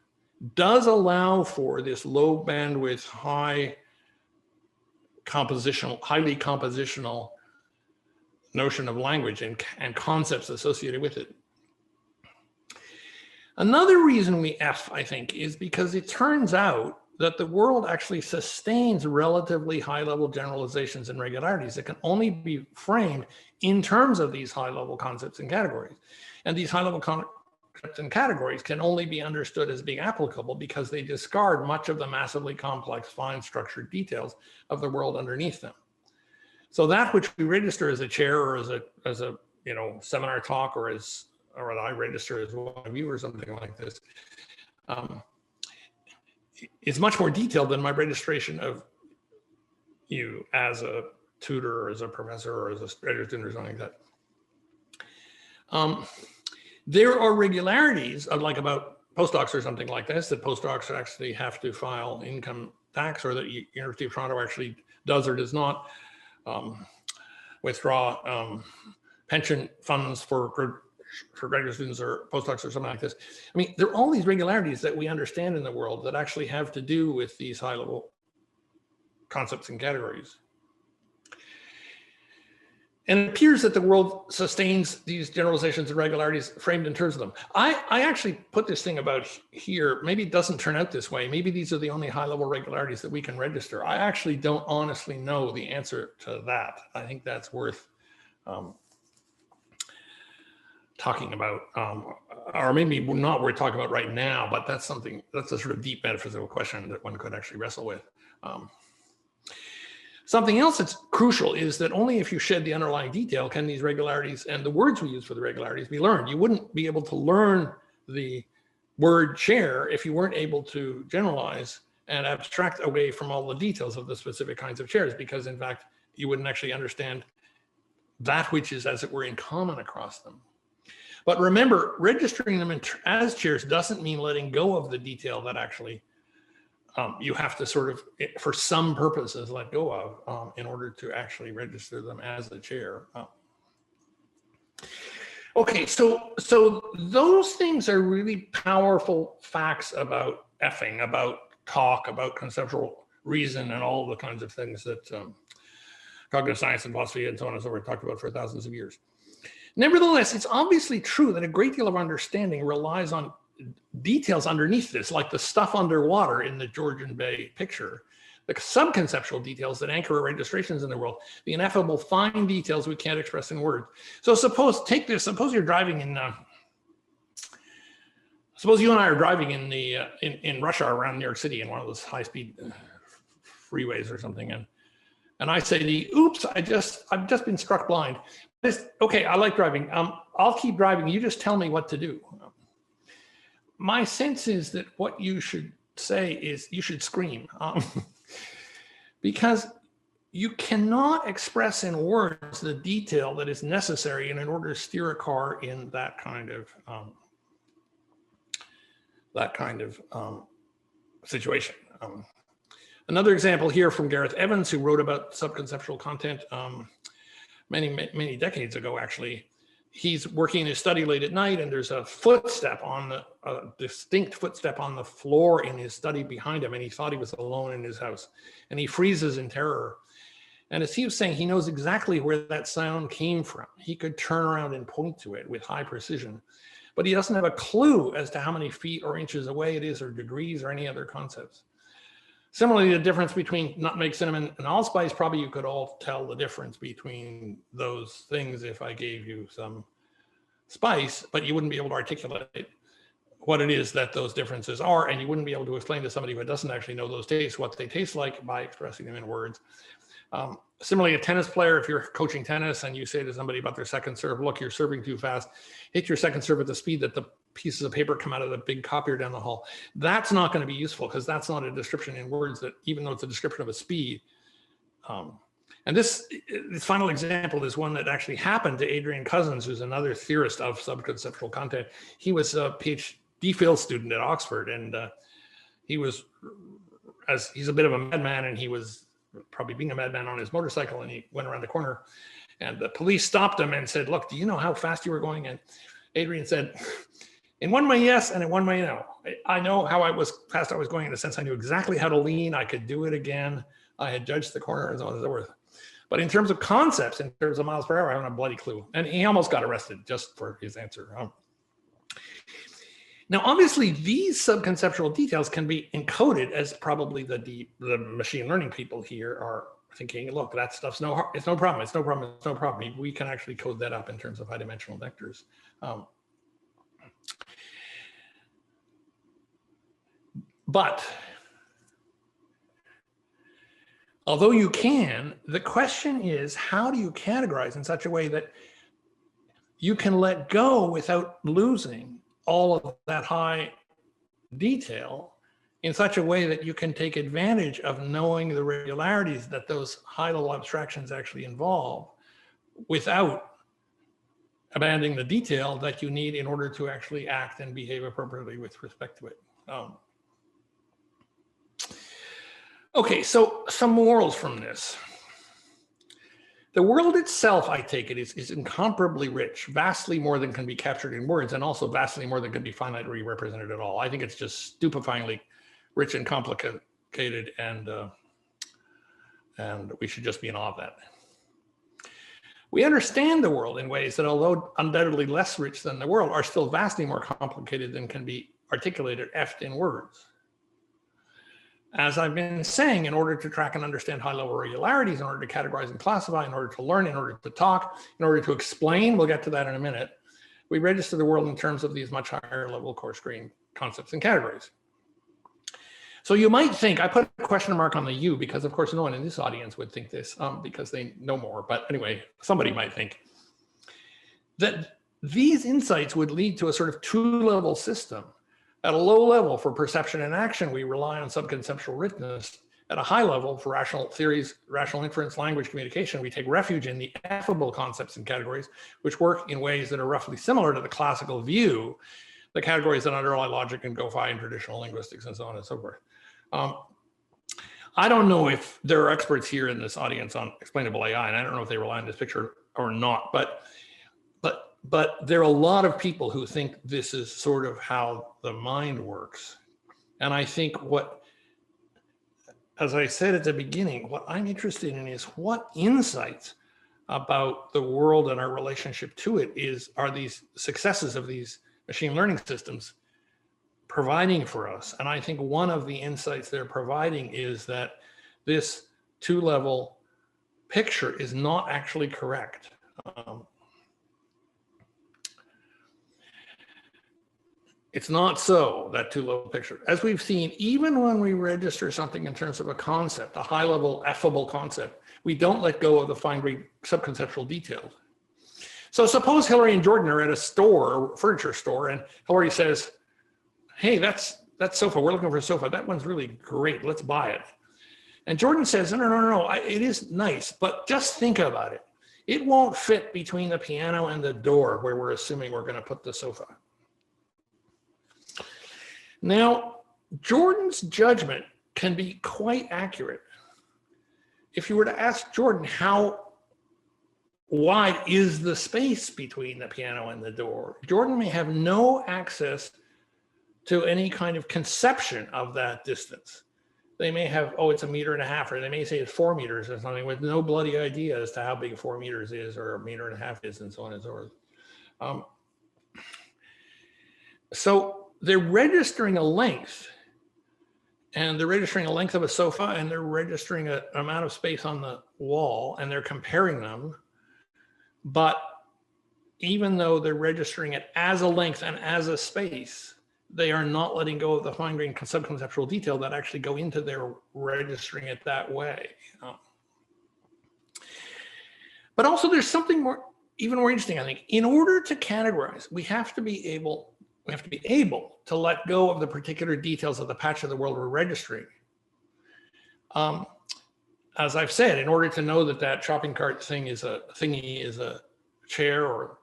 does allow for this low bandwidth, highly compositional notion of language and concepts associated with it. Another reason we F, I think, is because it turns out that the world actually sustains relatively high-level generalizations and regularities that can only be framed in terms of these high-level concepts and categories. And these high-level concepts and categories can only be understood as being applicable because they discard much of the massively complex, fine structured details of the world underneath them. So that which we register as a chair or as a seminar talk or that I register as one of you or something like this, is much more detailed than my registration of you as a tutor or as a professor or as a graduate student or something like that. There are regularities like about postdocs or something like this, that postdocs actually have to file income tax, or that University of Toronto actually does or does not withdraw pension funds for graduate students or postdocs or something like this. I mean, there are all these regularities that we understand in the world that actually have to do with these high-level concepts and categories. And it appears that the world sustains these generalizations and regularities framed in terms of them. I actually put this thing about here. Maybe it doesn't turn out this way. Maybe these are the only high-level regularities that we can register. I actually don't honestly know the answer to that. I think that's worth talking about, or maybe not worth talking about right now, but that's a sort of deep metaphysical question that one could actually wrestle with. Something else that's crucial is that only if you shed the underlying detail can these regularities and the words we use for the regularities be learned. You wouldn't be able to learn the word chair if you weren't able to generalize and abstract away from all the details of the specific kinds of chairs, because in fact, you wouldn't actually understand that which is, as it were, in common across them. But remember, registering them as chairs doesn't mean letting go of the detail that actually you have to sort of, for some purposes, let go of in order to actually register them as a chair. Okay, so those things are really powerful facts about effing, about talk, about conceptual reason, and all the kinds of things that cognitive science and philosophy and so on and so forth talked about for thousands of years. Nevertheless, it's obviously true that a great deal of understanding relies on details underneath this, like the stuff underwater in the Georgian Bay picture, the subconceptual details that anchor registrations in the world, the ineffable fine details we can't express in words. So suppose you're driving in, suppose you and I are driving in rush hour around New York City in one of those high-speed freeways or something, and I say to you, oops, I've just been struck blind. Okay, I like driving. I'll keep driving. You just tell me what to do. My sense is that what you should say is you should scream. Because you cannot express in words the detail that is necessary in order to steer a car in that kind of situation. Another example here from Gareth Evans, who wrote about subconceptual content many decades ago, actually. He's working in his study late at night, and there's a distinct footstep on the floor in his study behind him, and he thought he was alone in his house, and he freezes in terror. And as he was saying, he knows exactly where that sound came from. He could turn around and point to it with high precision, but he doesn't have a clue as to how many feet or inches away it is, or degrees, or any other concepts. Similarly, the difference between nutmeg, cinnamon, and allspice, probably you could all tell the difference between those things if I gave you some spice, but you wouldn't be able to articulate what it is that those differences are, and you wouldn't be able to explain to somebody who doesn't actually know those tastes what they taste like by expressing them in words. Similarly, a tennis player, if you're coaching tennis and you say to somebody about their second serve, look, you're serving too fast, hit your second serve at the speed that the pieces of paper come out of the big copier down the hall. That's not going to be useful because that's not a description in words, that even though it's a description of a speed. And this final example is one that actually happened to Adrian Cousins, who's another theorist of subconceptual content. He was a PhD Phil student at Oxford, and he's a bit of a madman, and he was probably being a madman on his motorcycle, and he went around the corner, and the police stopped him and said, look, do you know how fast you were going? And Adrian said, in one way, yes, and in one way, no. I know how fast I was going in the sense I knew exactly how to lean. I could do it again. I had judged the corner and so on and so forth. But in terms of concepts, in terms of miles per hour, I don't have a bloody clue. And he almost got arrested just for his answer. Now, obviously, these subconceptual details can be encoded as probably the machine learning people here are thinking, look, that stuff's it's no problem. It's no problem. It's no problem. We can actually code that up in terms of high dimensional vectors. But although you can, the question is, how do you categorize in such a way that you can let go without losing all of that high detail, in such a way that you can take advantage of knowing the regularities that those high-level abstractions actually involve without abandoning the detail that you need in order to actually act and behave appropriately with respect to it. Okay, so some morals from this. The world itself, I take it, is incomparably rich, vastly more than can be captured in words, and also vastly more than can be finitely represented at all. I think it's just stupefyingly rich and complicated, and we should just be in awe of that. We understand the world in ways that, although undoubtedly less rich than the world, are still vastly more complicated than can be articulated in words. As I've been saying, in order to track and understand high-level regularities, in order to categorize and classify, in order to learn, in order to talk, in order to explain, we'll get to that in a minute, we register the world in terms of these much higher level coarse-grained concepts and categories. So you might think, I put a question mark on the you because of course no one in this audience would think this because they know more, but anyway, somebody might think that these insights would lead to a sort of two-level system. At a low level for perception and action, we rely on subconceptual richness. At a high level for rational theories, rational inference, language, communication, we take refuge in the ineffable concepts and categories, which work in ways that are roughly similar to the classical view, the categories that underlie logic and GoFi and traditional linguistics and so on and so forth. I don't know if there are experts here in this audience on explainable AI, and I don't know if they rely on this picture or not, but But there are a lot of people who think this is sort of how the mind works. And I think as I said at the beginning, what I'm interested in is what insights about the world and our relationship to it are these successes of these machine learning systems providing for us. And I think one of the insights they're providing is that this two-level picture is not actually correct. It's not so, that two-level picture. As we've seen, even when we register something in terms of a concept, a high-level, effable concept, we don't let go of the fine-grained subconceptual details. So suppose Hillary and Jordan are at a store, a furniture store, and Hillary says, hey, that's sofa, we're looking for a sofa. That one's really great, let's buy it. And Jordan says, no, it is nice, but just think about it. It won't fit between the piano and the door where we're assuming we're gonna put the sofa. Now, Jordan's judgment can be quite accurate. If you were to ask Jordan, how wide is the space between the piano and the door? Jordan may have no access to any kind of conception of that distance. They may have, oh, it's 1.5 meters, or they may say it's 4 meters or something with no bloody idea as to how big 4 meters is or 1.5 meters is, and so on and so forth. So they're registering a length, and they're registering a length of a sofa, and they're registering an amount of space on the wall, and they're comparing them. But even though they're registering it as a length and as a space, they are not letting go of the fine-grained subconceptual detail that actually go into their registering it that way. But also there's something even more interesting, I think. In order to categorize, we have to be able to let go of the particular details of the patch of the world we're registering. As I've said, in order to know that shopping cart thing is a chair, or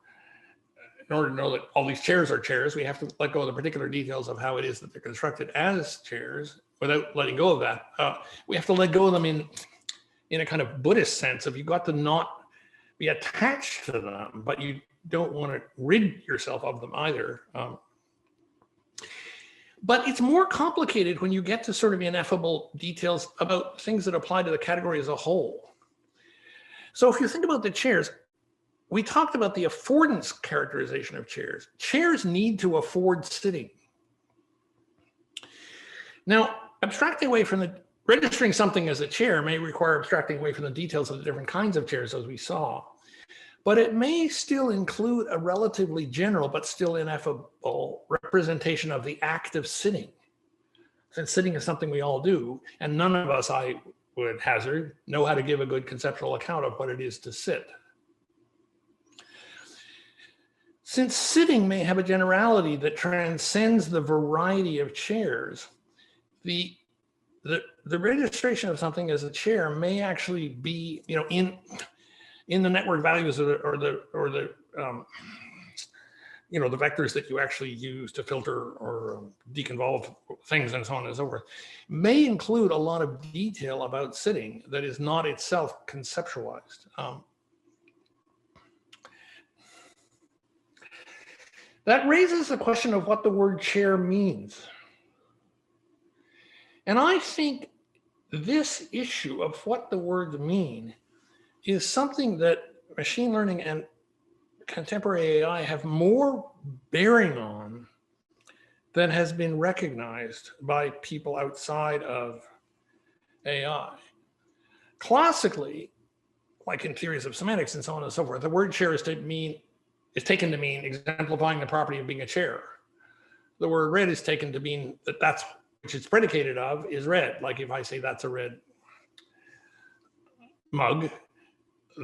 in order to know that all these chairs are chairs, we have to let go of the particular details of how it is that they're constructed as chairs. Without letting go of that, we have to let go of them in a kind of Buddhist sense of, you've got to not be attached to them, but you don't want to rid yourself of them either. But it's more complicated when you get to sort of ineffable details about things that apply to the category as a whole. So if you think about the chairs, we talked about the affordance characterization of chairs. Chairs need to afford sitting. Now, abstracting away from registering something as a chair may require abstracting away from the details of the different kinds of chairs, as we saw. But it may still include a relatively general, but still ineffable representation of the act of sitting. Since sitting is something we all do, and none of us, I would hazard, know how to give a good conceptual account of what it is to sit. Since sitting may have a generality that transcends the variety of chairs, the registration of something as a chair may actually be, in the network values or the vectors that you actually use to filter or deconvolve things and so on and so forth, may include a lot of detail about sitting that is not itself conceptualized. That raises the question of what the word chair means. And I think this issue of what the words mean is something that machine learning and contemporary AI have more bearing on than has been recognized by people outside of AI. Classically, like in theories of semantics and so on and so forth, the word chair is taken to mean exemplifying the property of being a chair. The word red is taken to mean that's which it's predicated of is red. Like if I say that's a red mug,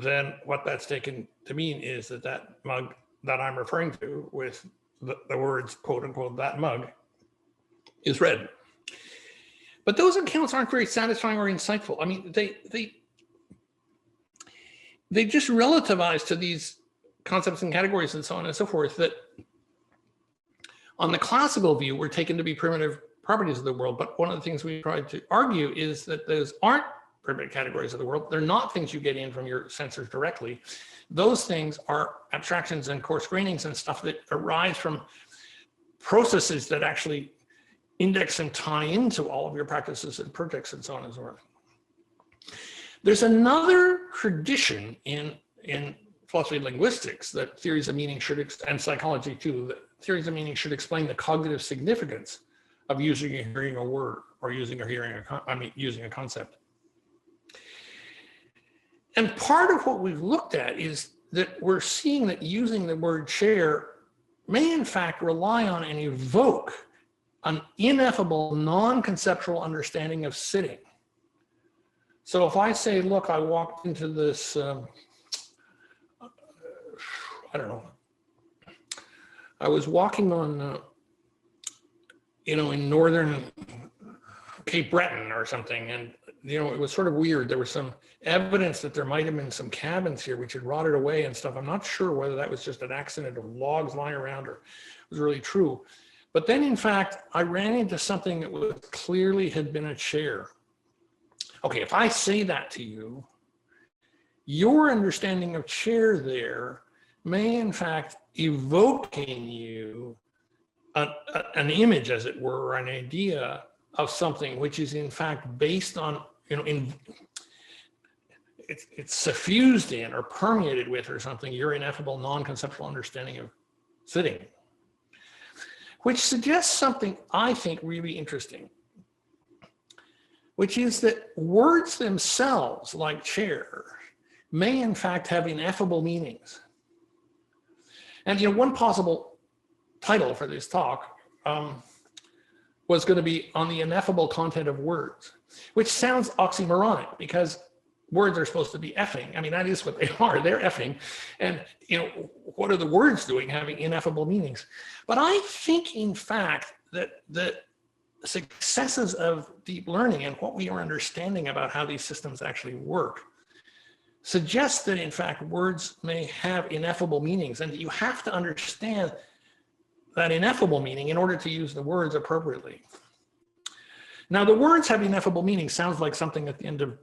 then what that's taken to mean is that mug that I'm referring to with the words, quote unquote, that mug is red. But those accounts aren't very satisfying or insightful. I mean, they just relativize to these concepts and categories and so on and so forth that on the classical view were taken to be primitive properties of the world. But one of the things we tried to argue is that those aren't primitive categories of the world. They're not things you get in from your sensors directly. Those things are abstractions and coarse grainings and stuff that arise from processes that actually index and tie into all of your practices and projects and so on and so forth. There's another tradition in philosophy of linguistics that theories of meaning should, and psychology too, that theories of meaning should explain the cognitive significance of using or hearing a word, or using or hearing using a concept. And part of what we've looked at is that we're seeing that using the word chair may in fact rely on and evoke an ineffable non-conceptual understanding of sitting. So if I say, look, I walked into this, I don't know, I was walking on, in northern Cape Breton or something, and it was sort of weird. There was some evidence that there might have been some cabins here which had rotted away and stuff. I'm not sure whether that was just an accident of logs lying around or it was really true. But then, in fact, I ran into something that was clearly had been a chair. Okay, if I say that to you, your understanding of chair there may, in fact, evoke in you an image, as it were, or an idea of something which is, in fact, based on, it's suffused in or permeated with or something, your ineffable non-conceptual understanding of sitting, which suggests something I think really interesting, which is that words themselves, like chair, may in fact have ineffable meanings. And one possible title for this talk was going to be on the ineffable content of words, which sounds oxymoronic because words are supposed to be effing. I mean, that is what they are. They're effing. And, what are the words doing having ineffable meanings? But I think, in fact, that the successes of deep learning and what we are understanding about how these systems actually work suggests that, in fact, words may have ineffable meanings. And you have to understand that ineffable meaning in order to use the words appropriately. Now, the words have ineffable meaning sounds like something at the end of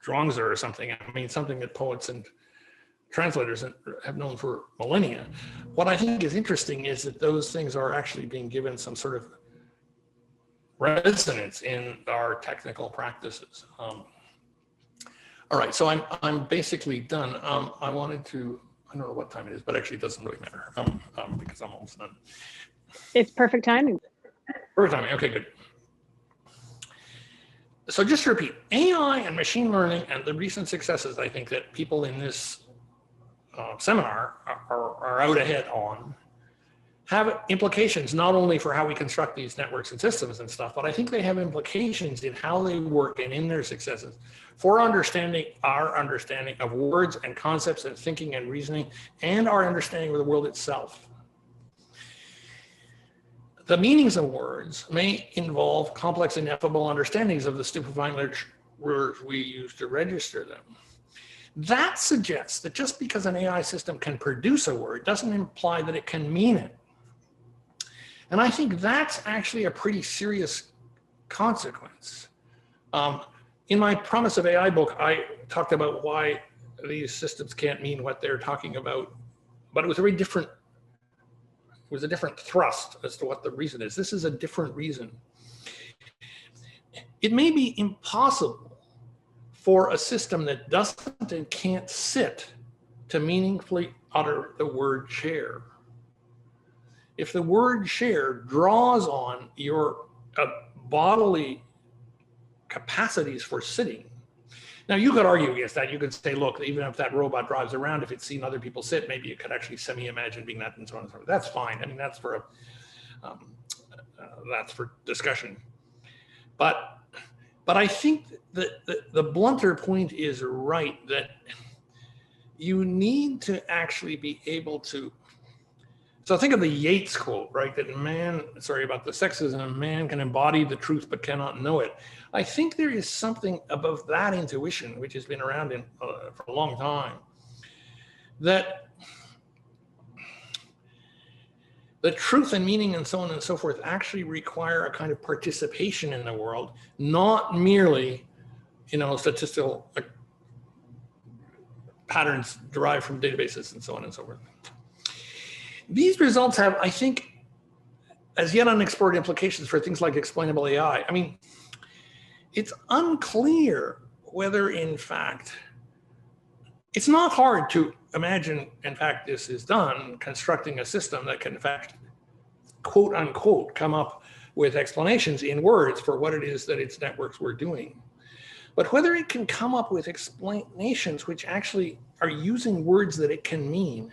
Zhuangzi or something. I mean, something that poets and translators have known for millennia. What I think is interesting is that those things are actually being given some sort of resonance in our technical practices. All right, so I'm basically done. I wanted to, I don't know what time it is, but actually it doesn't really matter because I'm almost done. It's perfect timing. Perfect timing, okay, good. So just to repeat, AI and machine learning and the recent successes I think that people in this seminar are out ahead on have implications not only for how we construct these networks and systems and stuff, but I think they have implications in how they work and in their successes for understanding our understanding of words and concepts and thinking and reasoning and our understanding of the world itself. The meanings of words may involve complex ineffable understandings of the stupefying words we use to register them. That suggests that just because an AI system can produce a word doesn't imply that it can mean it. And I think that's actually a pretty serious consequence. In my Promise of AI book, I talked about why these systems can't mean what they're talking about, but it was a very different, it was a different thrust as to what the reason is. This is a different reason. It may be impossible for a system that doesn't and can't sit to meaningfully utter the word chair. If the word chair draws on your bodily capacities for sitting, now you could argue against that. You could say, look, even if that robot drives around, if it's seen other people sit, maybe it could actually semi-imagine being that and so on and so forth. That's fine. I mean, that's for discussion. But I think that the blunter point is right, that you need to actually be able to. So think of the Yeats quote, right? That about the sexism, man can embody the truth but cannot know it. I think there is something above that intuition, which has been around for a long time, that the truth and meaning and so on and so forth actually require a kind of participation in the world, not merely statistical patterns derived from databases and so on and so forth. These results have, I think, as yet unexplored implications for things like explainable AI. I mean, it's unclear whether, in fact, it's not hard to imagine, in fact, this is done, constructing a system that can, in fact, quote unquote, come up with explanations in words for what it is that its networks were doing. But whether it can come up with explanations which actually are using words that it can mean,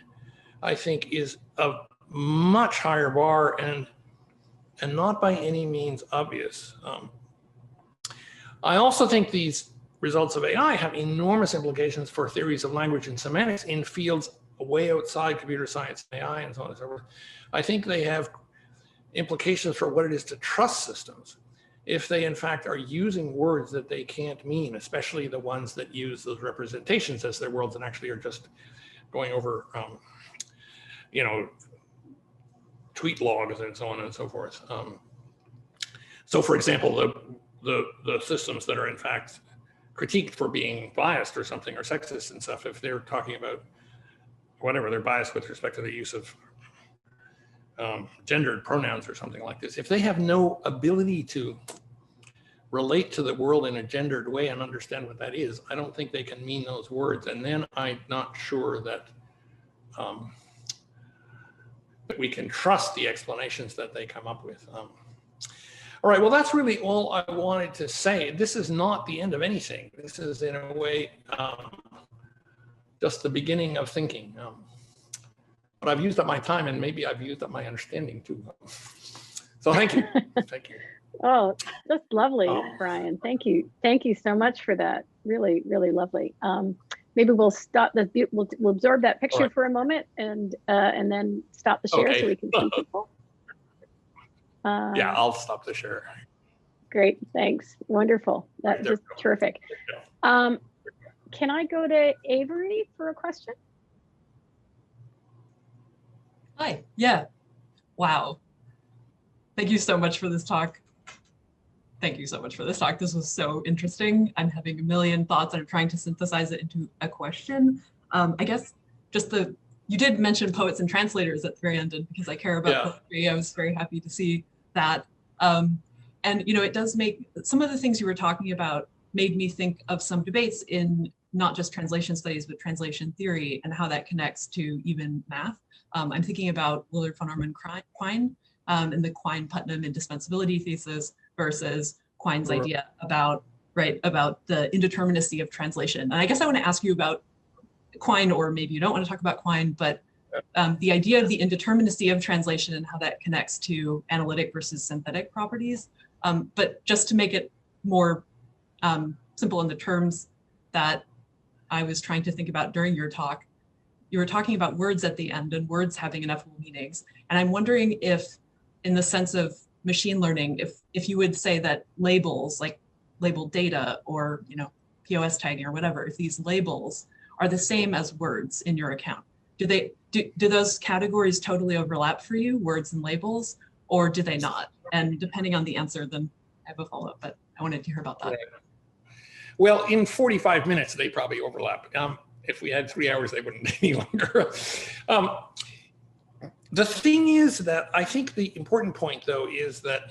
I think is a much higher bar and not by any means obvious. I also think these results of AI have enormous implications for theories of language and semantics in fields way outside computer science and AI and so on and so forth. I think they have implications for what it is to trust systems if they in fact are using words that they can't mean, especially the ones that use those representations as their worlds and actually are just going over tweet logs and so on and so forth. So for example, the systems that are in fact critiqued for being biased or something or sexist and stuff, if they're talking about whatever, they're biased with respect to the use of gendered pronouns or something like this, if they have no ability to relate to the world in a gendered way and understand what that is, I don't think they can mean those words. And then I'm not sure that we can trust the explanations that they come up with. All right, well, that's really all I wanted to say. This is not the end of anything. This is, in a way, just the beginning of thinking. But I've used up my time, and maybe I've used up my understanding too. So thank you. Thank you. Oh, that's lovely, Brian. Thank you. Thank you so much for that. Really, really lovely. Maybe we'll stop the, we'll absorb that picture for a moment and then stop the share so we can see people. Yeah, I'll stop the share. Great, thanks. Wonderful. That's just terrific. Can I go to Avery for a question? Hi, yeah. Wow. Thank you so much for this talk. Thank you so much for this talk. This was so interesting. I'm having a million thoughts and I'm trying to synthesize it into a question. I guess just you did mention poets and translators at the very end, and because I care about poetry, I was very happy to see that. And it does make, some of the things you were talking about made me think of some debates in not just translation studies, but translation theory and how that connects to even math. I'm thinking about Willard von Orman Quine and the Quine-Putnam indispensability thesis versus Quine's idea about the indeterminacy of translation. And I guess I want to ask you about Quine, or maybe you don't want to talk about Quine, but the idea of the indeterminacy of translation and how that connects to analytic versus synthetic properties. But just to make it more simple in the terms that I was trying to think about during your talk, you were talking about words at the end and words having ineffable meanings. And I'm wondering if, in the sense of machine learning, if you would say that labels, like labeled data or POS tagging or whatever, if these labels are the same as words in your account, do those categories totally overlap for you, words and labels, or do they not? And depending on the answer, then I have a follow-up, but I wanted to hear about that. Well, in 45 minutes, they probably overlap. If we had 3 hours, they wouldn't be any longer. The thing is that I think the important point, though, is that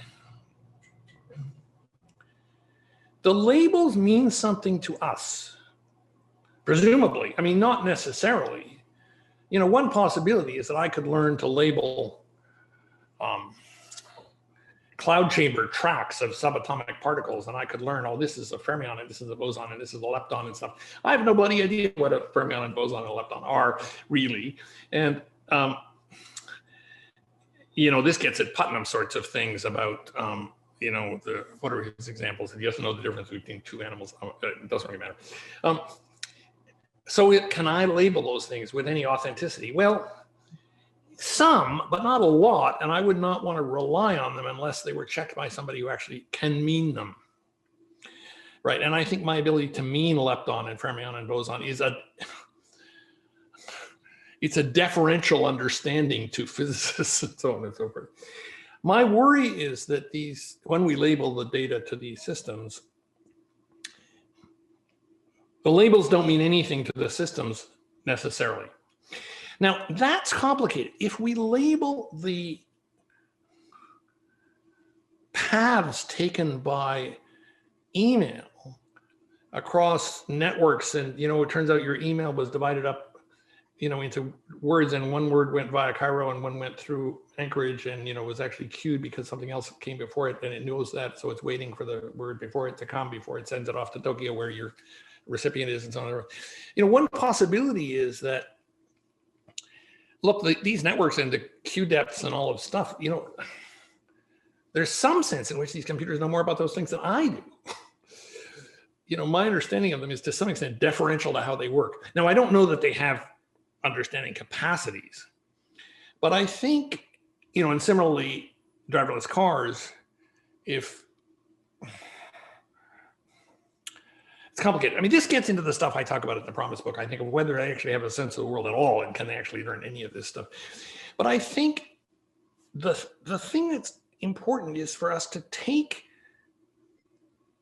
the labels mean something to us, presumably. I mean, not necessarily. One possibility is that I could learn to label cloud chamber tracks of subatomic particles, and I could learn, oh, this is a fermion, and this is a boson, and this is a lepton and stuff. I have no bloody idea what a fermion and boson and a lepton are, really. And this gets at Putnam sorts of things about, what are his examples? If you have to know the difference between two animals, it doesn't really matter. So can I label those things with any authenticity? Well, some, but not a lot, and I would not want to rely on them unless they were checked by somebody who actually can mean them. Right, and I think my ability to mean lepton and fermion and boson is it's a deferential understanding to physicists and so on and so forth. My worry is that when we label the data to these systems, The labels don't mean anything to the systems necessarily. Now, that's complicated. If we label the paths taken by email across networks, and it turns out your email was divided up into words, and one word went via Cairo and one went through Anchorage, and was actually queued because something else came before it, and it knows that, so it's waiting for the word before it to come before it sends it off to Tokyo where your recipient is, and so on. One possibility is that, look, these networks and the queue depths and all of stuff, there's some sense in which these computers know more about those things than I do. My understanding of them is to some extent deferential to how they work. Now, I don't know that they have understanding capacities, but I think, and similarly, driverless cars, if it's complicated. I mean, this gets into the stuff I talk about in the Promise book. I think of whether they actually have a sense of the world at all, and can they actually learn any of this stuff. But I think the thing that's important is for us to take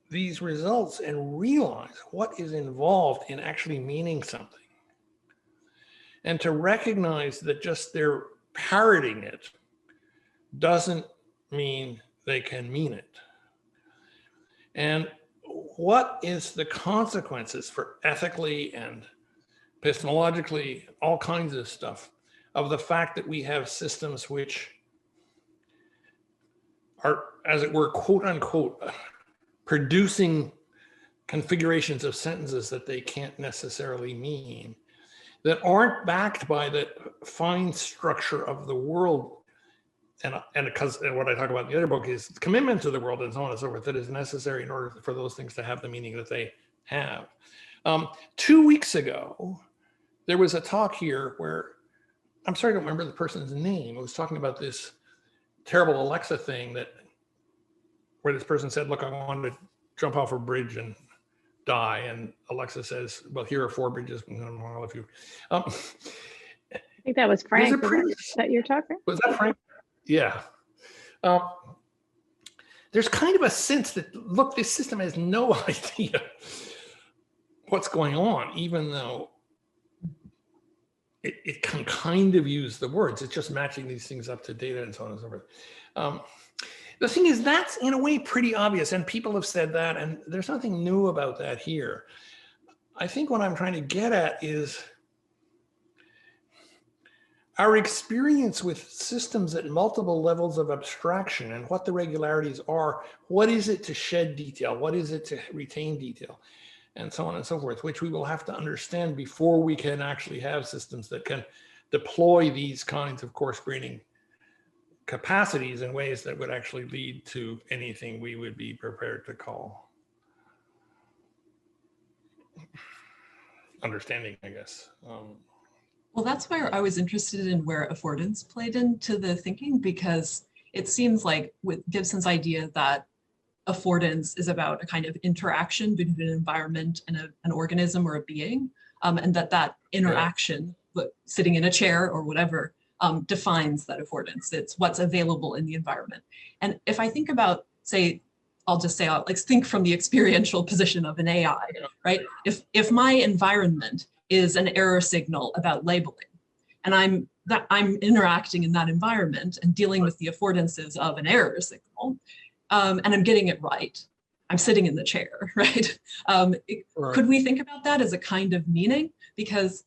these results and realize what is involved in actually meaning something. And to recognize that just they're parroting it doesn't mean they can mean it. And what is the consequences for ethically and epistemologically, all kinds of stuff, of the fact that we have systems which are, as it were, quote unquote, producing configurations of sentences that they can't necessarily mean, that aren't backed by the fine structure of the world. And what I talk about in the other book is commitment to the world and so on and so forth that is necessary in order for those things to have the meaning that they have. 2 weeks ago, there was a talk here where, I'm sorry, I don't remember the person's name. I was talking about this terrible Alexa thing where this person said, look, I wanted to jump off a bridge and die. And Alexa says, well, here are 4 bridges. All of you. I think that was Frank. Was that your talker? Was that Frank? Yeah. There's kind of a sense that, look, this system has no idea what's going on, even though it can kind of use the words. It's just matching these things up to data and so on and so forth. The thing is, that's in a way pretty obvious, and people have said that, and there's nothing new about that here. I think what I'm trying to get at is our experience with systems at multiple levels of abstraction and what the regularities are. What is it to shed detail? What is it to retain detail? And so on and so forth, which we will have to understand before we can actually have systems that can deploy these kinds of coarse-graining capacities in ways that would actually lead to anything we would be prepared to call understanding, I guess. Well, that's where I was interested in where affordance played into the thinking, because it seems like with Gibson's idea that affordance is about a kind of interaction between an environment and an organism or a being, and that interaction, sitting in a chair or whatever, defines that affordance. It's what's available in the environment. And if I think about, say, let's think from the experiential position of an AI, right? If my environment is an error signal about labeling, and I'm interacting in that environment and dealing with the affordances of an error signal, and I'm getting it right, I'm sitting in the chair, right? Could we think about that as a kind of meaning? Because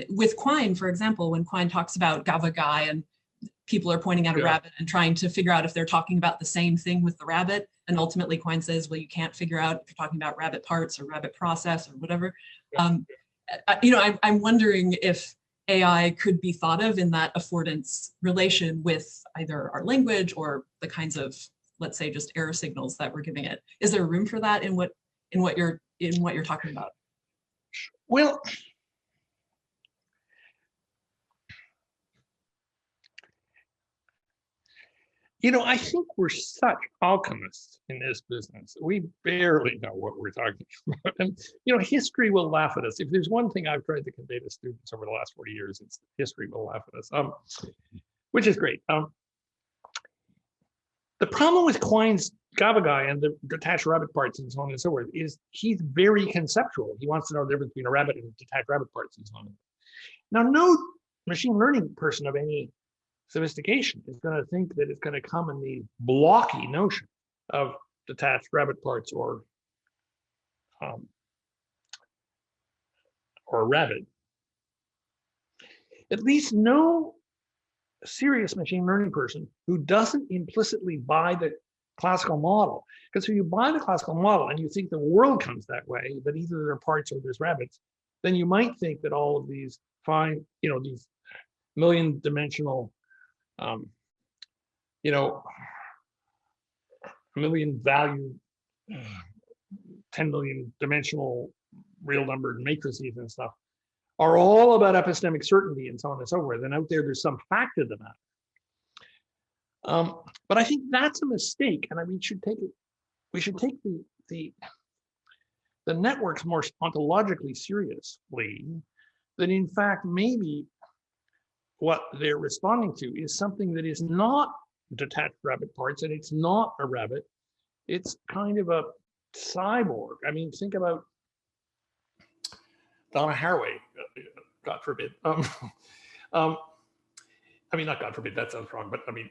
with Quine, for example, when Quine talks about Gavagai and people are pointing at a rabbit and trying to figure out if they're talking about the same thing with the rabbit, and ultimately Quine says, well, you can't figure out if you're talking about rabbit parts or rabbit process or whatever. I'm wondering if AI could be thought of in that affordance relation with either our language or the kinds of, let's say, just error signals that we're giving it. Is there room for that in what you're talking about? Well, I think we're such alchemists in this business. We barely know what we're talking about. And, history will laugh at us. If there's one thing I've tried to convey to students over the last 40 years, it's history will laugh at us, which is great. The problem with Quine's GABA guy and the detached rabbit parts and so on and so forth is he's very conceptual. He wants to know the difference between a rabbit and detached rabbit parts and so on. Now, no machine learning person of any sophistication is going to think that it's going to come in the blocky notion of detached rabbit parts or a rabbit. At least no serious machine learning person who doesn't implicitly buy the classical model. Because if you buy the classical model and you think the world comes that way, that either there are parts or there's rabbits, then you might think that all of these fine, these million-dimensional, a million value, 10 million dimensional real numbered matrices and stuff are all about epistemic certainty and so on and so forth. And out there's some fact to the matter. But I think that's a mistake, and we should take it. We should take the networks more ontologically seriously. That in fact maybe what they're responding to is something that is not detached rabbit parts, and it's not a rabbit. It's kind of a cyborg. I mean, think about Donna Haraway, God forbid. I mean, not God forbid, that sounds wrong, but I mean,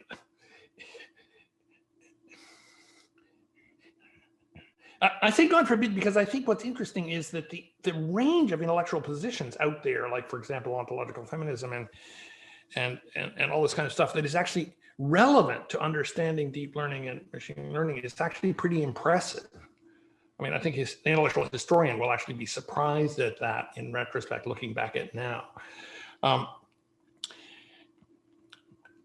I say God forbid because I think what's interesting is that the range of intellectual positions out there, like for example, ontological feminism and all this kind of stuff that is actually relevant to understanding deep learning and machine learning is actually pretty impressive. I mean, I think the intellectual historian will actually be surprised at that in retrospect, looking back at now.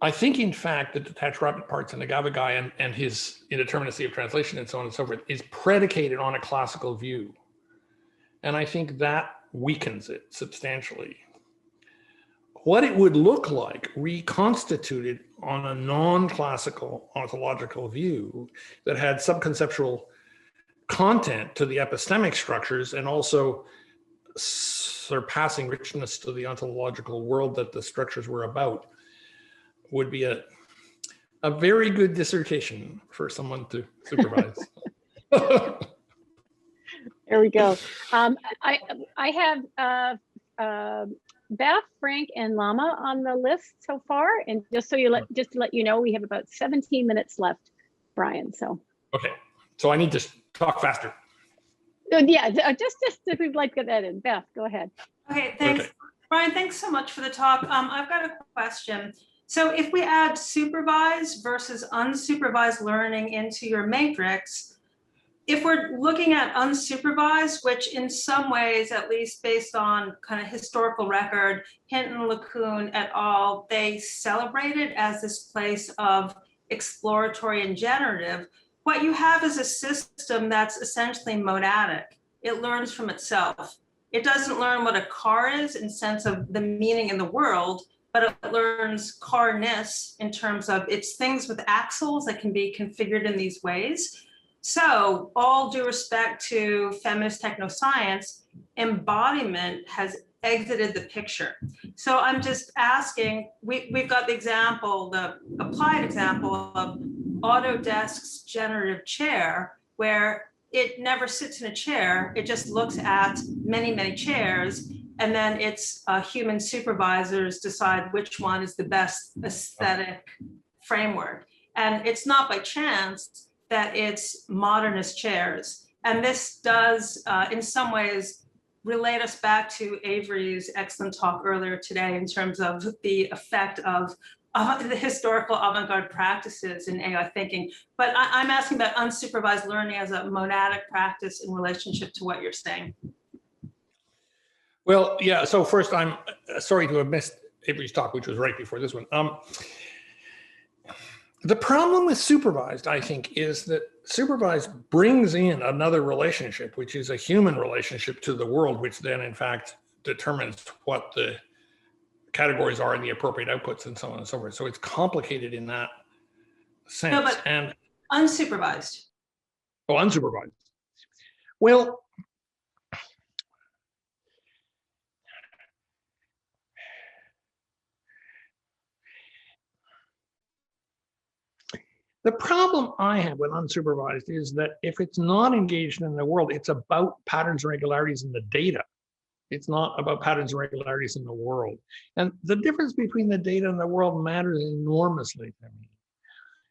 I think, in fact, the detached rabbit parts and the GABA guy and his indeterminacy of translation and so on and so forth is predicated on a classical view. And I think that weakens it substantially. What it would look like reconstituted on a non-classical ontological view that had subconceptual content to the epistemic structures and also surpassing richness to the ontological world that the structures were about would be a very good dissertation for someone to supervise. There we go. I have Beth, Frank, and Lama on the list so far, and just to let you know, we have about 17 minutes left, Brian. So okay, so I need to talk faster. Yeah, just we'd like to get that in. Beth, go ahead. Okay, thanks, Okay. Brian. Thanks so much for the talk. I've got a question. So if we add supervised versus unsupervised learning into your matrix, if we're looking at unsupervised, which in some ways, at least based on kind of historical record, Hinton, LeCun et al., they celebrate it as this place of exploratory and generative. What you have is a system that's essentially monadic. It learns from itself. It doesn't learn what a car is in sense of the meaning in the world, but it learns car-ness in terms of it's things with axles that can be configured in these ways. So all due respect to feminist technoscience, embodiment has exited the picture. So I'm just asking, we've got the example, the applied example of Autodesk's generative chair, where it never sits in a chair. It just looks at many, many chairs, and then its human supervisors decide which one is the best aesthetic framework. And it's not by chance that it's modernist chairs. And this does, in some ways, relate us back to Avery's excellent talk earlier today in terms of the effect of the historical avant-garde practices in AI thinking. But I'm asking about unsupervised learning as a monadic practice in relationship to what you're saying. Well, yeah, so first I'm sorry to have missed Avery's talk, which was right before this one. The problem with supervised, I think, is that supervised brings in another relationship, which is a human relationship to the world, which then in fact determines what the categories are and the appropriate outputs and so on and so forth. So it's complicated in that sense. No, but and unsupervised. Oh, unsupervised. Well, The problem I have with unsupervised is that if it's not engaged in the world, it's about patterns and regularities in the data. It's not about patterns and regularities in the world. And the difference between the data and the world matters enormously to me.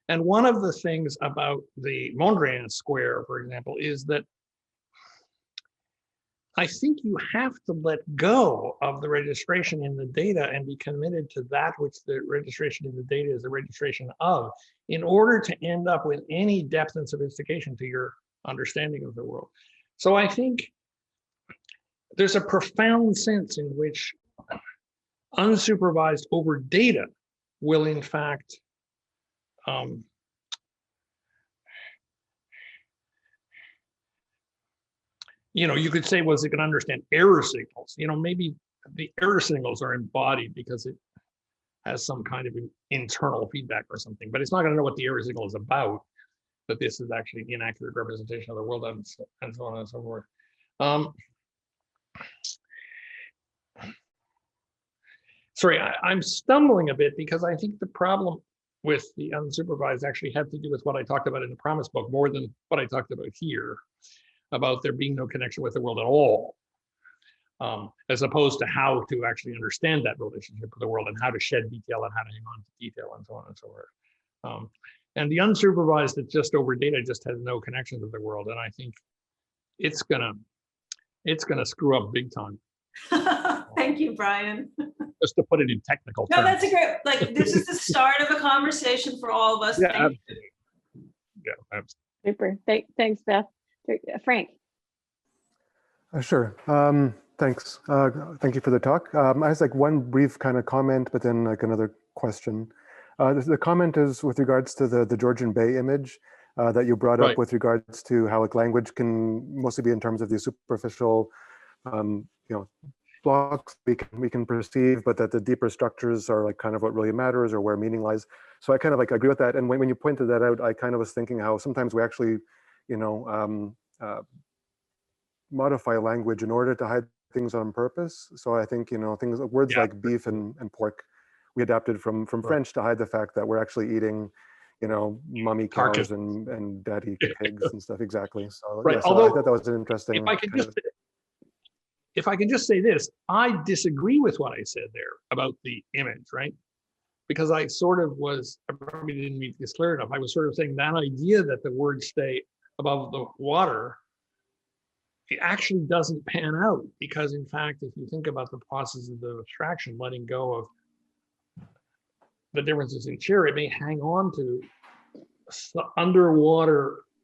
And one of the things about the Mondrian square, for example, is that I think you have to let go of the registration in the data and be committed to that which the registration in the data is a registration of, in order to end up with any depth and sophistication to your understanding of the world. So I think there's a profound sense in which unsupervised over data will in fact you could say, was it can understand error signals? Maybe the error signals are embodied because it has some kind of internal feedback or something, but it's not going to know what the error signal is about, that this is actually an inaccurate representation of the world, and so on and so forth. Sorry, I'm stumbling a bit because I think the problem with the unsupervised actually had to do with what I talked about in the promise book more than what I talked about here, about there being no connection with the world at all, as opposed to how to actually understand that relationship with the world and how to shed detail and how to hang on to detail and so on and so forth. And the unsupervised that's just over data just has no connection to the world, and I think it's gonna screw up big time. Thank you, Brian. Just to put it in technical terms. No, that's a great, this is the start of a conversation for all of us. Yeah, Thank you. Yeah, absolutely. Super. Thanks, Beth. Frank. Sure. Thanks. Thank you for the talk. I have like one brief kind of comment, but then like another question. The comment is with regards to the Georgian Bay image that you brought up with regards to how like language can mostly be in terms of the superficial, blocks we can perceive, but that the deeper structures are like kind of what really matters or where meaning lies. So I kind of like agree with that. And when you pointed that out, I kind of was thinking how sometimes we actually, modify language in order to hide things on purpose. So I think, words like beef and pork, we adapted from French to hide the fact that we're actually eating, mummy cows and daddy pigs and stuff. Exactly. So, right. So Although, I thought that was an interesting. If I can just say this, I disagree with what I said there about the image, right? Because I probably didn't make this clear enough. I was sort of saying that idea that the words stay above the water, it actually doesn't pan out, because in fact, if you think about the process of the abstraction, letting go of the differences in share, it may hang on to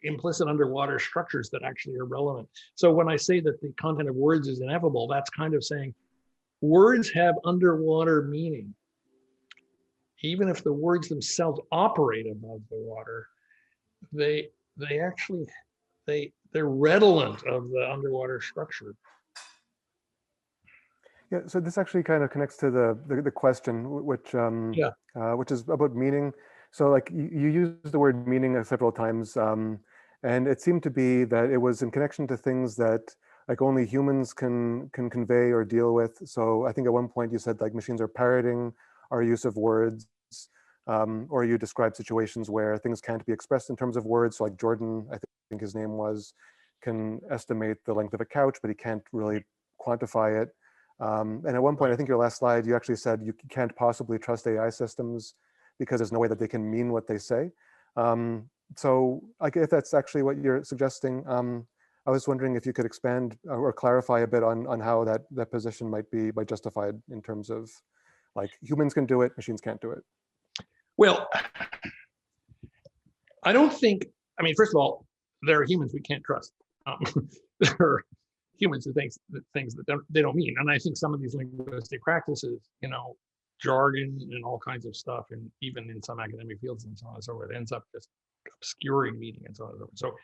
implicit underwater structures that actually are relevant. So when I say that the content of words is ineffable, that's kind of saying words have underwater meaning. Even if the words themselves operate above the water, they're redolent of the underwater structure. Yeah, so this actually kind of connects to the question, which is about meaning. So like you used the word meaning several times, and it seemed to be that it was in connection to things that like only humans can convey or deal with. So I think at one point you said like machines are parroting our use of words, or you describe situations where things can't be expressed in terms of words. So like Jordan, I think his name was, can estimate the length of a couch, but he can't really quantify it. And at one point, I think your last slide, you actually said you can't possibly trust AI systems because there's no way that they can mean what they say. So like, if that's actually what you're suggesting, I was wondering if you could expand or clarify a bit on how that position might be justified in terms of like humans can do it, machines can't do it. Well, I don't think, first of all, there are humans we can't trust. There are humans who think things that they don't mean. And I think some of these linguistic practices, jargon and all kinds of stuff, and even in some academic fields and so on and so forth, ends up just obscuring meaning and so on and so forth. So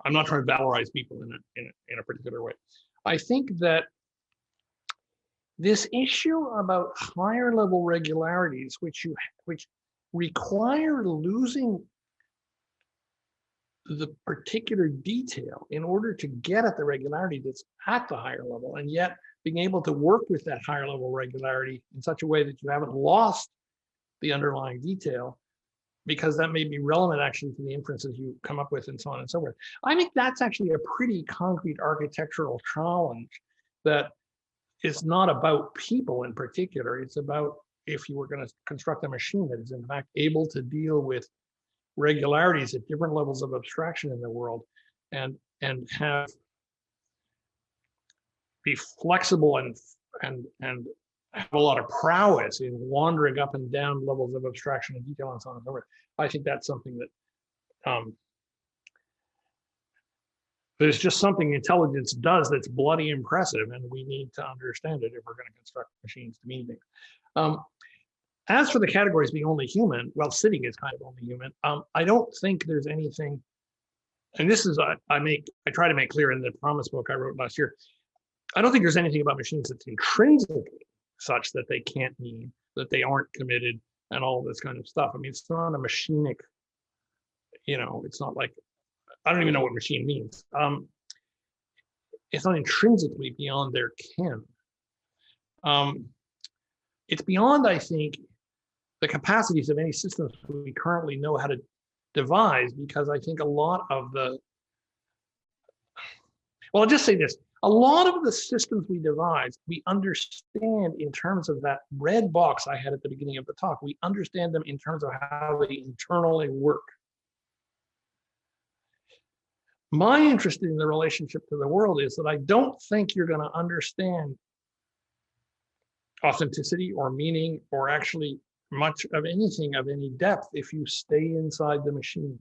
I'm not trying to valorize people in a particular way. I think that this issue about higher level regularities, which require losing the particular detail in order to get at the regularity that's at the higher level, and yet being able to work with that higher level regularity in such a way that you haven't lost the underlying detail, because that may be relevant actually to the inferences you come up with and so on and so forth. I think that's actually a pretty concrete architectural challenge that is not about people in particular. It's about if you were going to construct a machine that is in fact able to deal with regularities at different levels of abstraction in the world and have be flexible and have a lot of prowess in wandering up and down levels of abstraction and detail and so on and so forth. I think that's something that there's just something intelligence does that's bloody impressive, and we need to understand it if we're going to construct machines to mean things. As for the categories being only human, well, sitting is kind of only human. I don't think there's anything, and this is I try to make clear in the promise book I wrote last year. I don't think there's anything about machines that's intrinsically such that they can't mean, that they aren't committed, and all this kind of stuff. I mean, it's not a machinic, it's not like, I don't even know what machine means. It's not intrinsically beyond their ken. It's beyond, I think, the capacities of any systems we currently know how to devise, because I think a lot of the, well, I'll just say this. A lot of the systems we devise, we understand in terms of that red box I had at the beginning of the talk. We understand them in terms of how they internally work. My interest in the relationship to the world is that I don't think you're going to understand authenticity or meaning or actually much of anything of any depth if you stay inside the machine.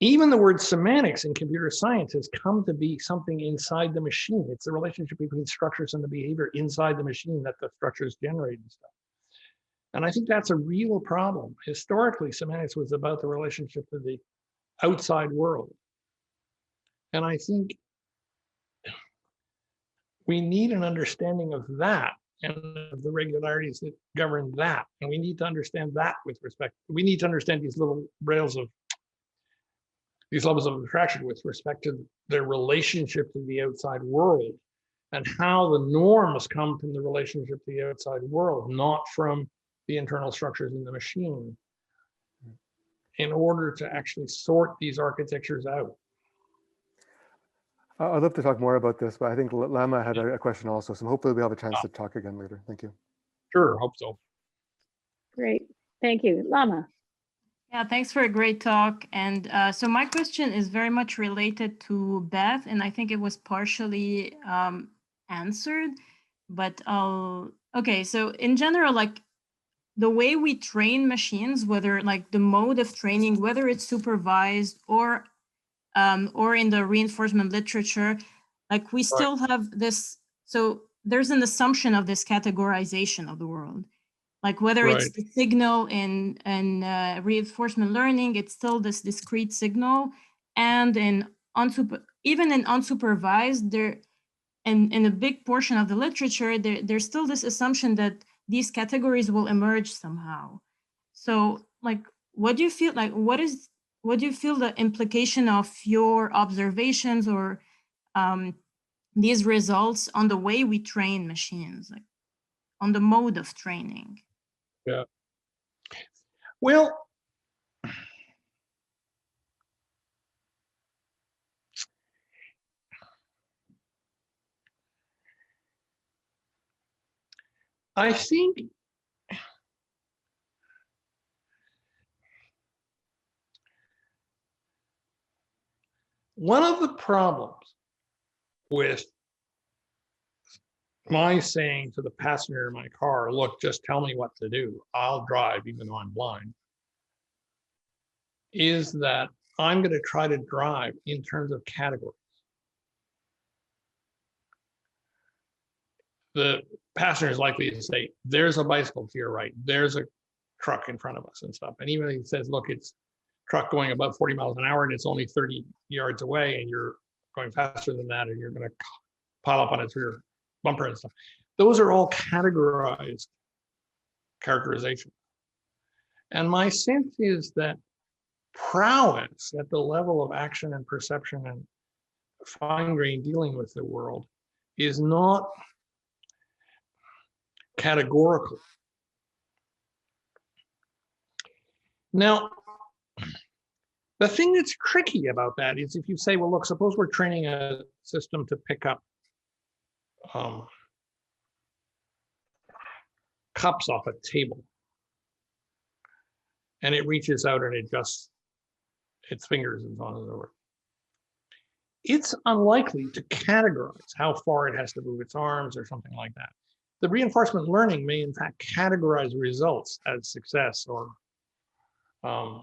Even the word semantics in computer science has come to be something inside the machine. It's the relationship between structures and the behavior inside the machine that the structures generate and stuff. And I think that's a real problem. Historically, semantics was about the relationship to the outside world. And I think we need an understanding of that and of the regularities that govern that. And we need to understand that with respect. We need to understand these little rails of these levels of abstraction with respect to their relationship to the outside world and how the norms come from the relationship to the outside world, not from the internal structures in the machine, in order to actually sort these architectures out. I'd love to talk more about this, but I think Lama had a question also, so hopefully we'll have a chance to talk again later. Thank you. Sure, hope so. Great, thank you. Lama. Yeah, thanks for a great talk. And so my question is very much related to Beth, and I think it was partially answered, but okay, so in general, like the way we train machines, whether like the mode of training, whether it's supervised or in the reinforcement literature, like we still have this, so there's an assumption of this categorization of the world. Like whether it's the signal in reinforcement learning, it's still this discrete signal, and even in unsupervised, there, and in a big portion of the literature, there's still this assumption that these categories will emerge somehow. So, like, what do you feel like? What do you feel the implication of your observations or these results on the way we train machines, like on the mode of training? Yeah. Well, I think one of the problems with my saying to the passenger in my car, look, just tell me what to do, I'll drive even though I'm blind, is that I'm going to try to drive in terms of categories. The passenger is likely to say, there's a bicycle to your right, there's a truck in front of us and stuff. And even if he says, look, it's truck going above 40 miles an hour and it's only 30 yards away and you're going faster than that and you're going to pile up on its rear bumper and stuff. Those are all categorized characterizations. And my sense is that prowess at the level of action and perception and fine-grained dealing with the world is not categorical. Now, the thing that's tricky about that is if you say, well, look, suppose we're training a system to pick up cups off a table, and it reaches out and adjusts its fingers and so on and so forth. It's unlikely to categorize how far it has to move its arms or something like that. The reinforcement learning may in fact categorize results as success or the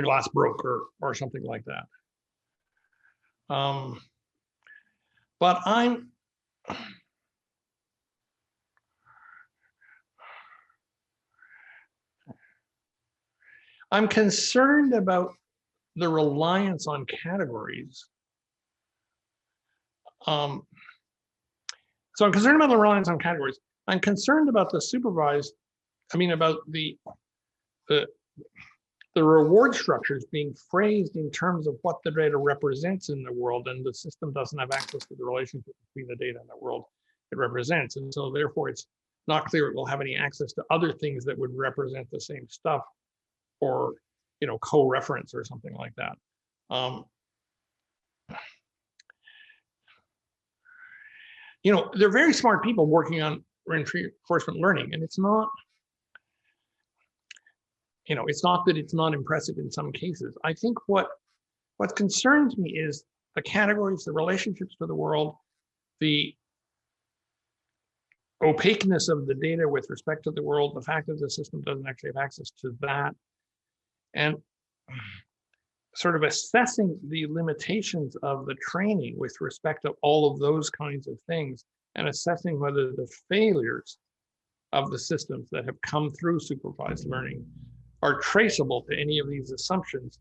glass broke or something like that. But I'm concerned about the reliance on categories. So I'm concerned about the reliance on categories. I'm concerned about the supervised, about the reward structures being phrased in terms of what the data represents in the world, and the system doesn't have access to the relationship between the data and the world it represents. And so therefore it's not clear it will have any access to other things that would represent the same stuff, or co-reference or something like that. They're very smart people working on reinforcement learning, and it's not, it's not that it's not impressive in some cases. I think what concerns me is the categories, the relationships to the world, the opaqueness of the data with respect to the world, the fact that the system doesn't actually have access to that, and sort of assessing the limitations of the training with respect to all of those kinds of things, and assessing whether the failures of the systems that have come through supervised learning are traceable to any of these assumptions,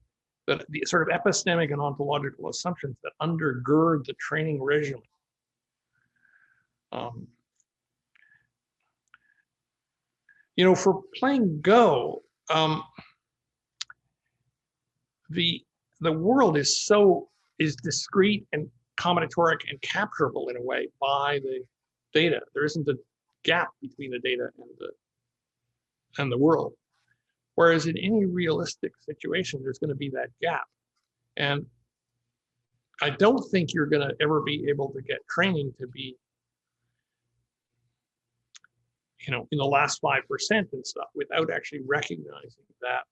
that the sort of epistemic and ontological assumptions that undergird the training regimen. For playing Go, the world is discrete and combinatoric and capturable in a way by the data. There isn't a gap between the data and the world. Whereas in any realistic situation, there's going to be that gap. And I don't think you're going to ever be able to get training to be, in the last 5% and stuff without actually recognizing that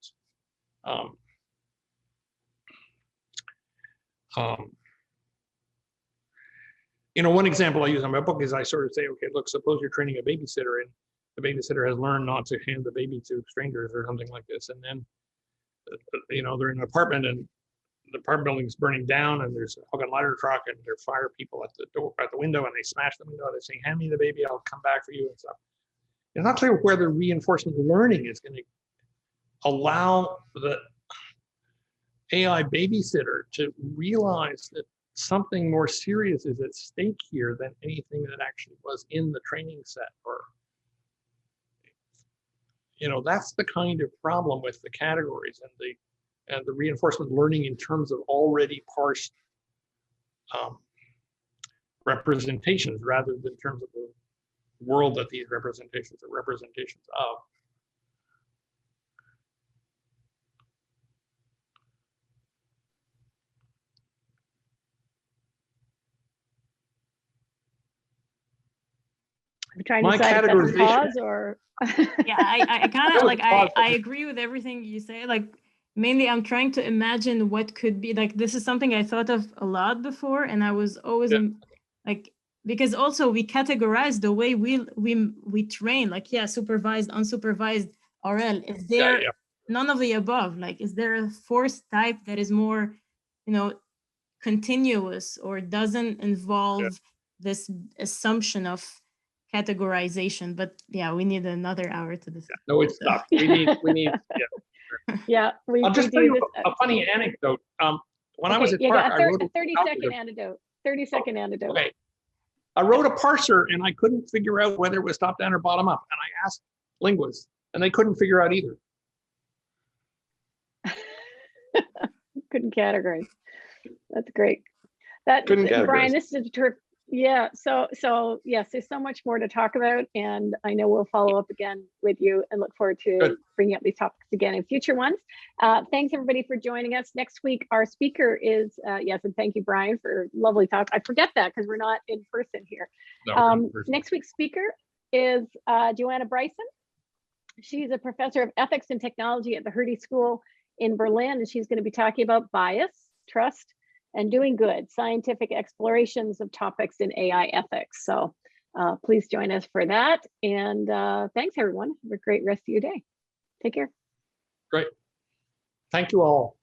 one example I use in my book is I sort of say, okay, look, suppose you're training a babysitter and the babysitter has learned not to hand the baby to strangers or something like this. And then, they're in an apartment and the apartment building's burning down and there's a hook and ladder truck and there are fire people at the door, at the window, and they smash the window and they say, hand me the baby, I'll come back for you and stuff. It's not clear whether reinforcement learning is going to allow the AI babysitter to realize that something more serious is at stake here than anything that actually was in the training set. Or, that's the kind of problem with the categories and the reinforcement learning in terms of already parsed representations, rather than in terms of the world that these representations are representations of. I'm trying to decide if that's a pause or. Yeah, I kind of I agree with everything you say. Like, mainly I'm trying to imagine what could be, like, this is something I thought of a lot before, and I was always because also we categorize the way we train, like, supervised, unsupervised, RL. Is there none of the above? Like, is there a force type that is more, continuous, or doesn't involve this assumption of categorization? But we need another hour to discuss. No, it's tough. We need I'll just tell you a funny anecdote. When I was at Park, I wrote a 30-second anecdote. 30-second anecdote. Okay. I wrote a parser and I couldn't figure out whether it was top down or bottom up. And I asked linguists and they couldn't figure out either. Couldn't categorize. That's great. Brian, this is Yeah, so yes, there's so much more to talk about, and I know we'll follow up again with you and look forward to Good. bringing up these topics again in future ones. Thanks everybody for joining us. Next week, our speaker is, yes, and thank you, Brian, for lovely talk. I forget that because we're not in person here. No, we're not in person. Next week's speaker is Joanna Bryson. She's a professor of ethics and technology at the Hertie School in Berlin, and she's going to be talking about bias, trust, and doing good, scientific explorations of topics in AI ethics. So please join us for that. And thanks everyone. Have a great rest of your day. Take care. Great. Thank you all.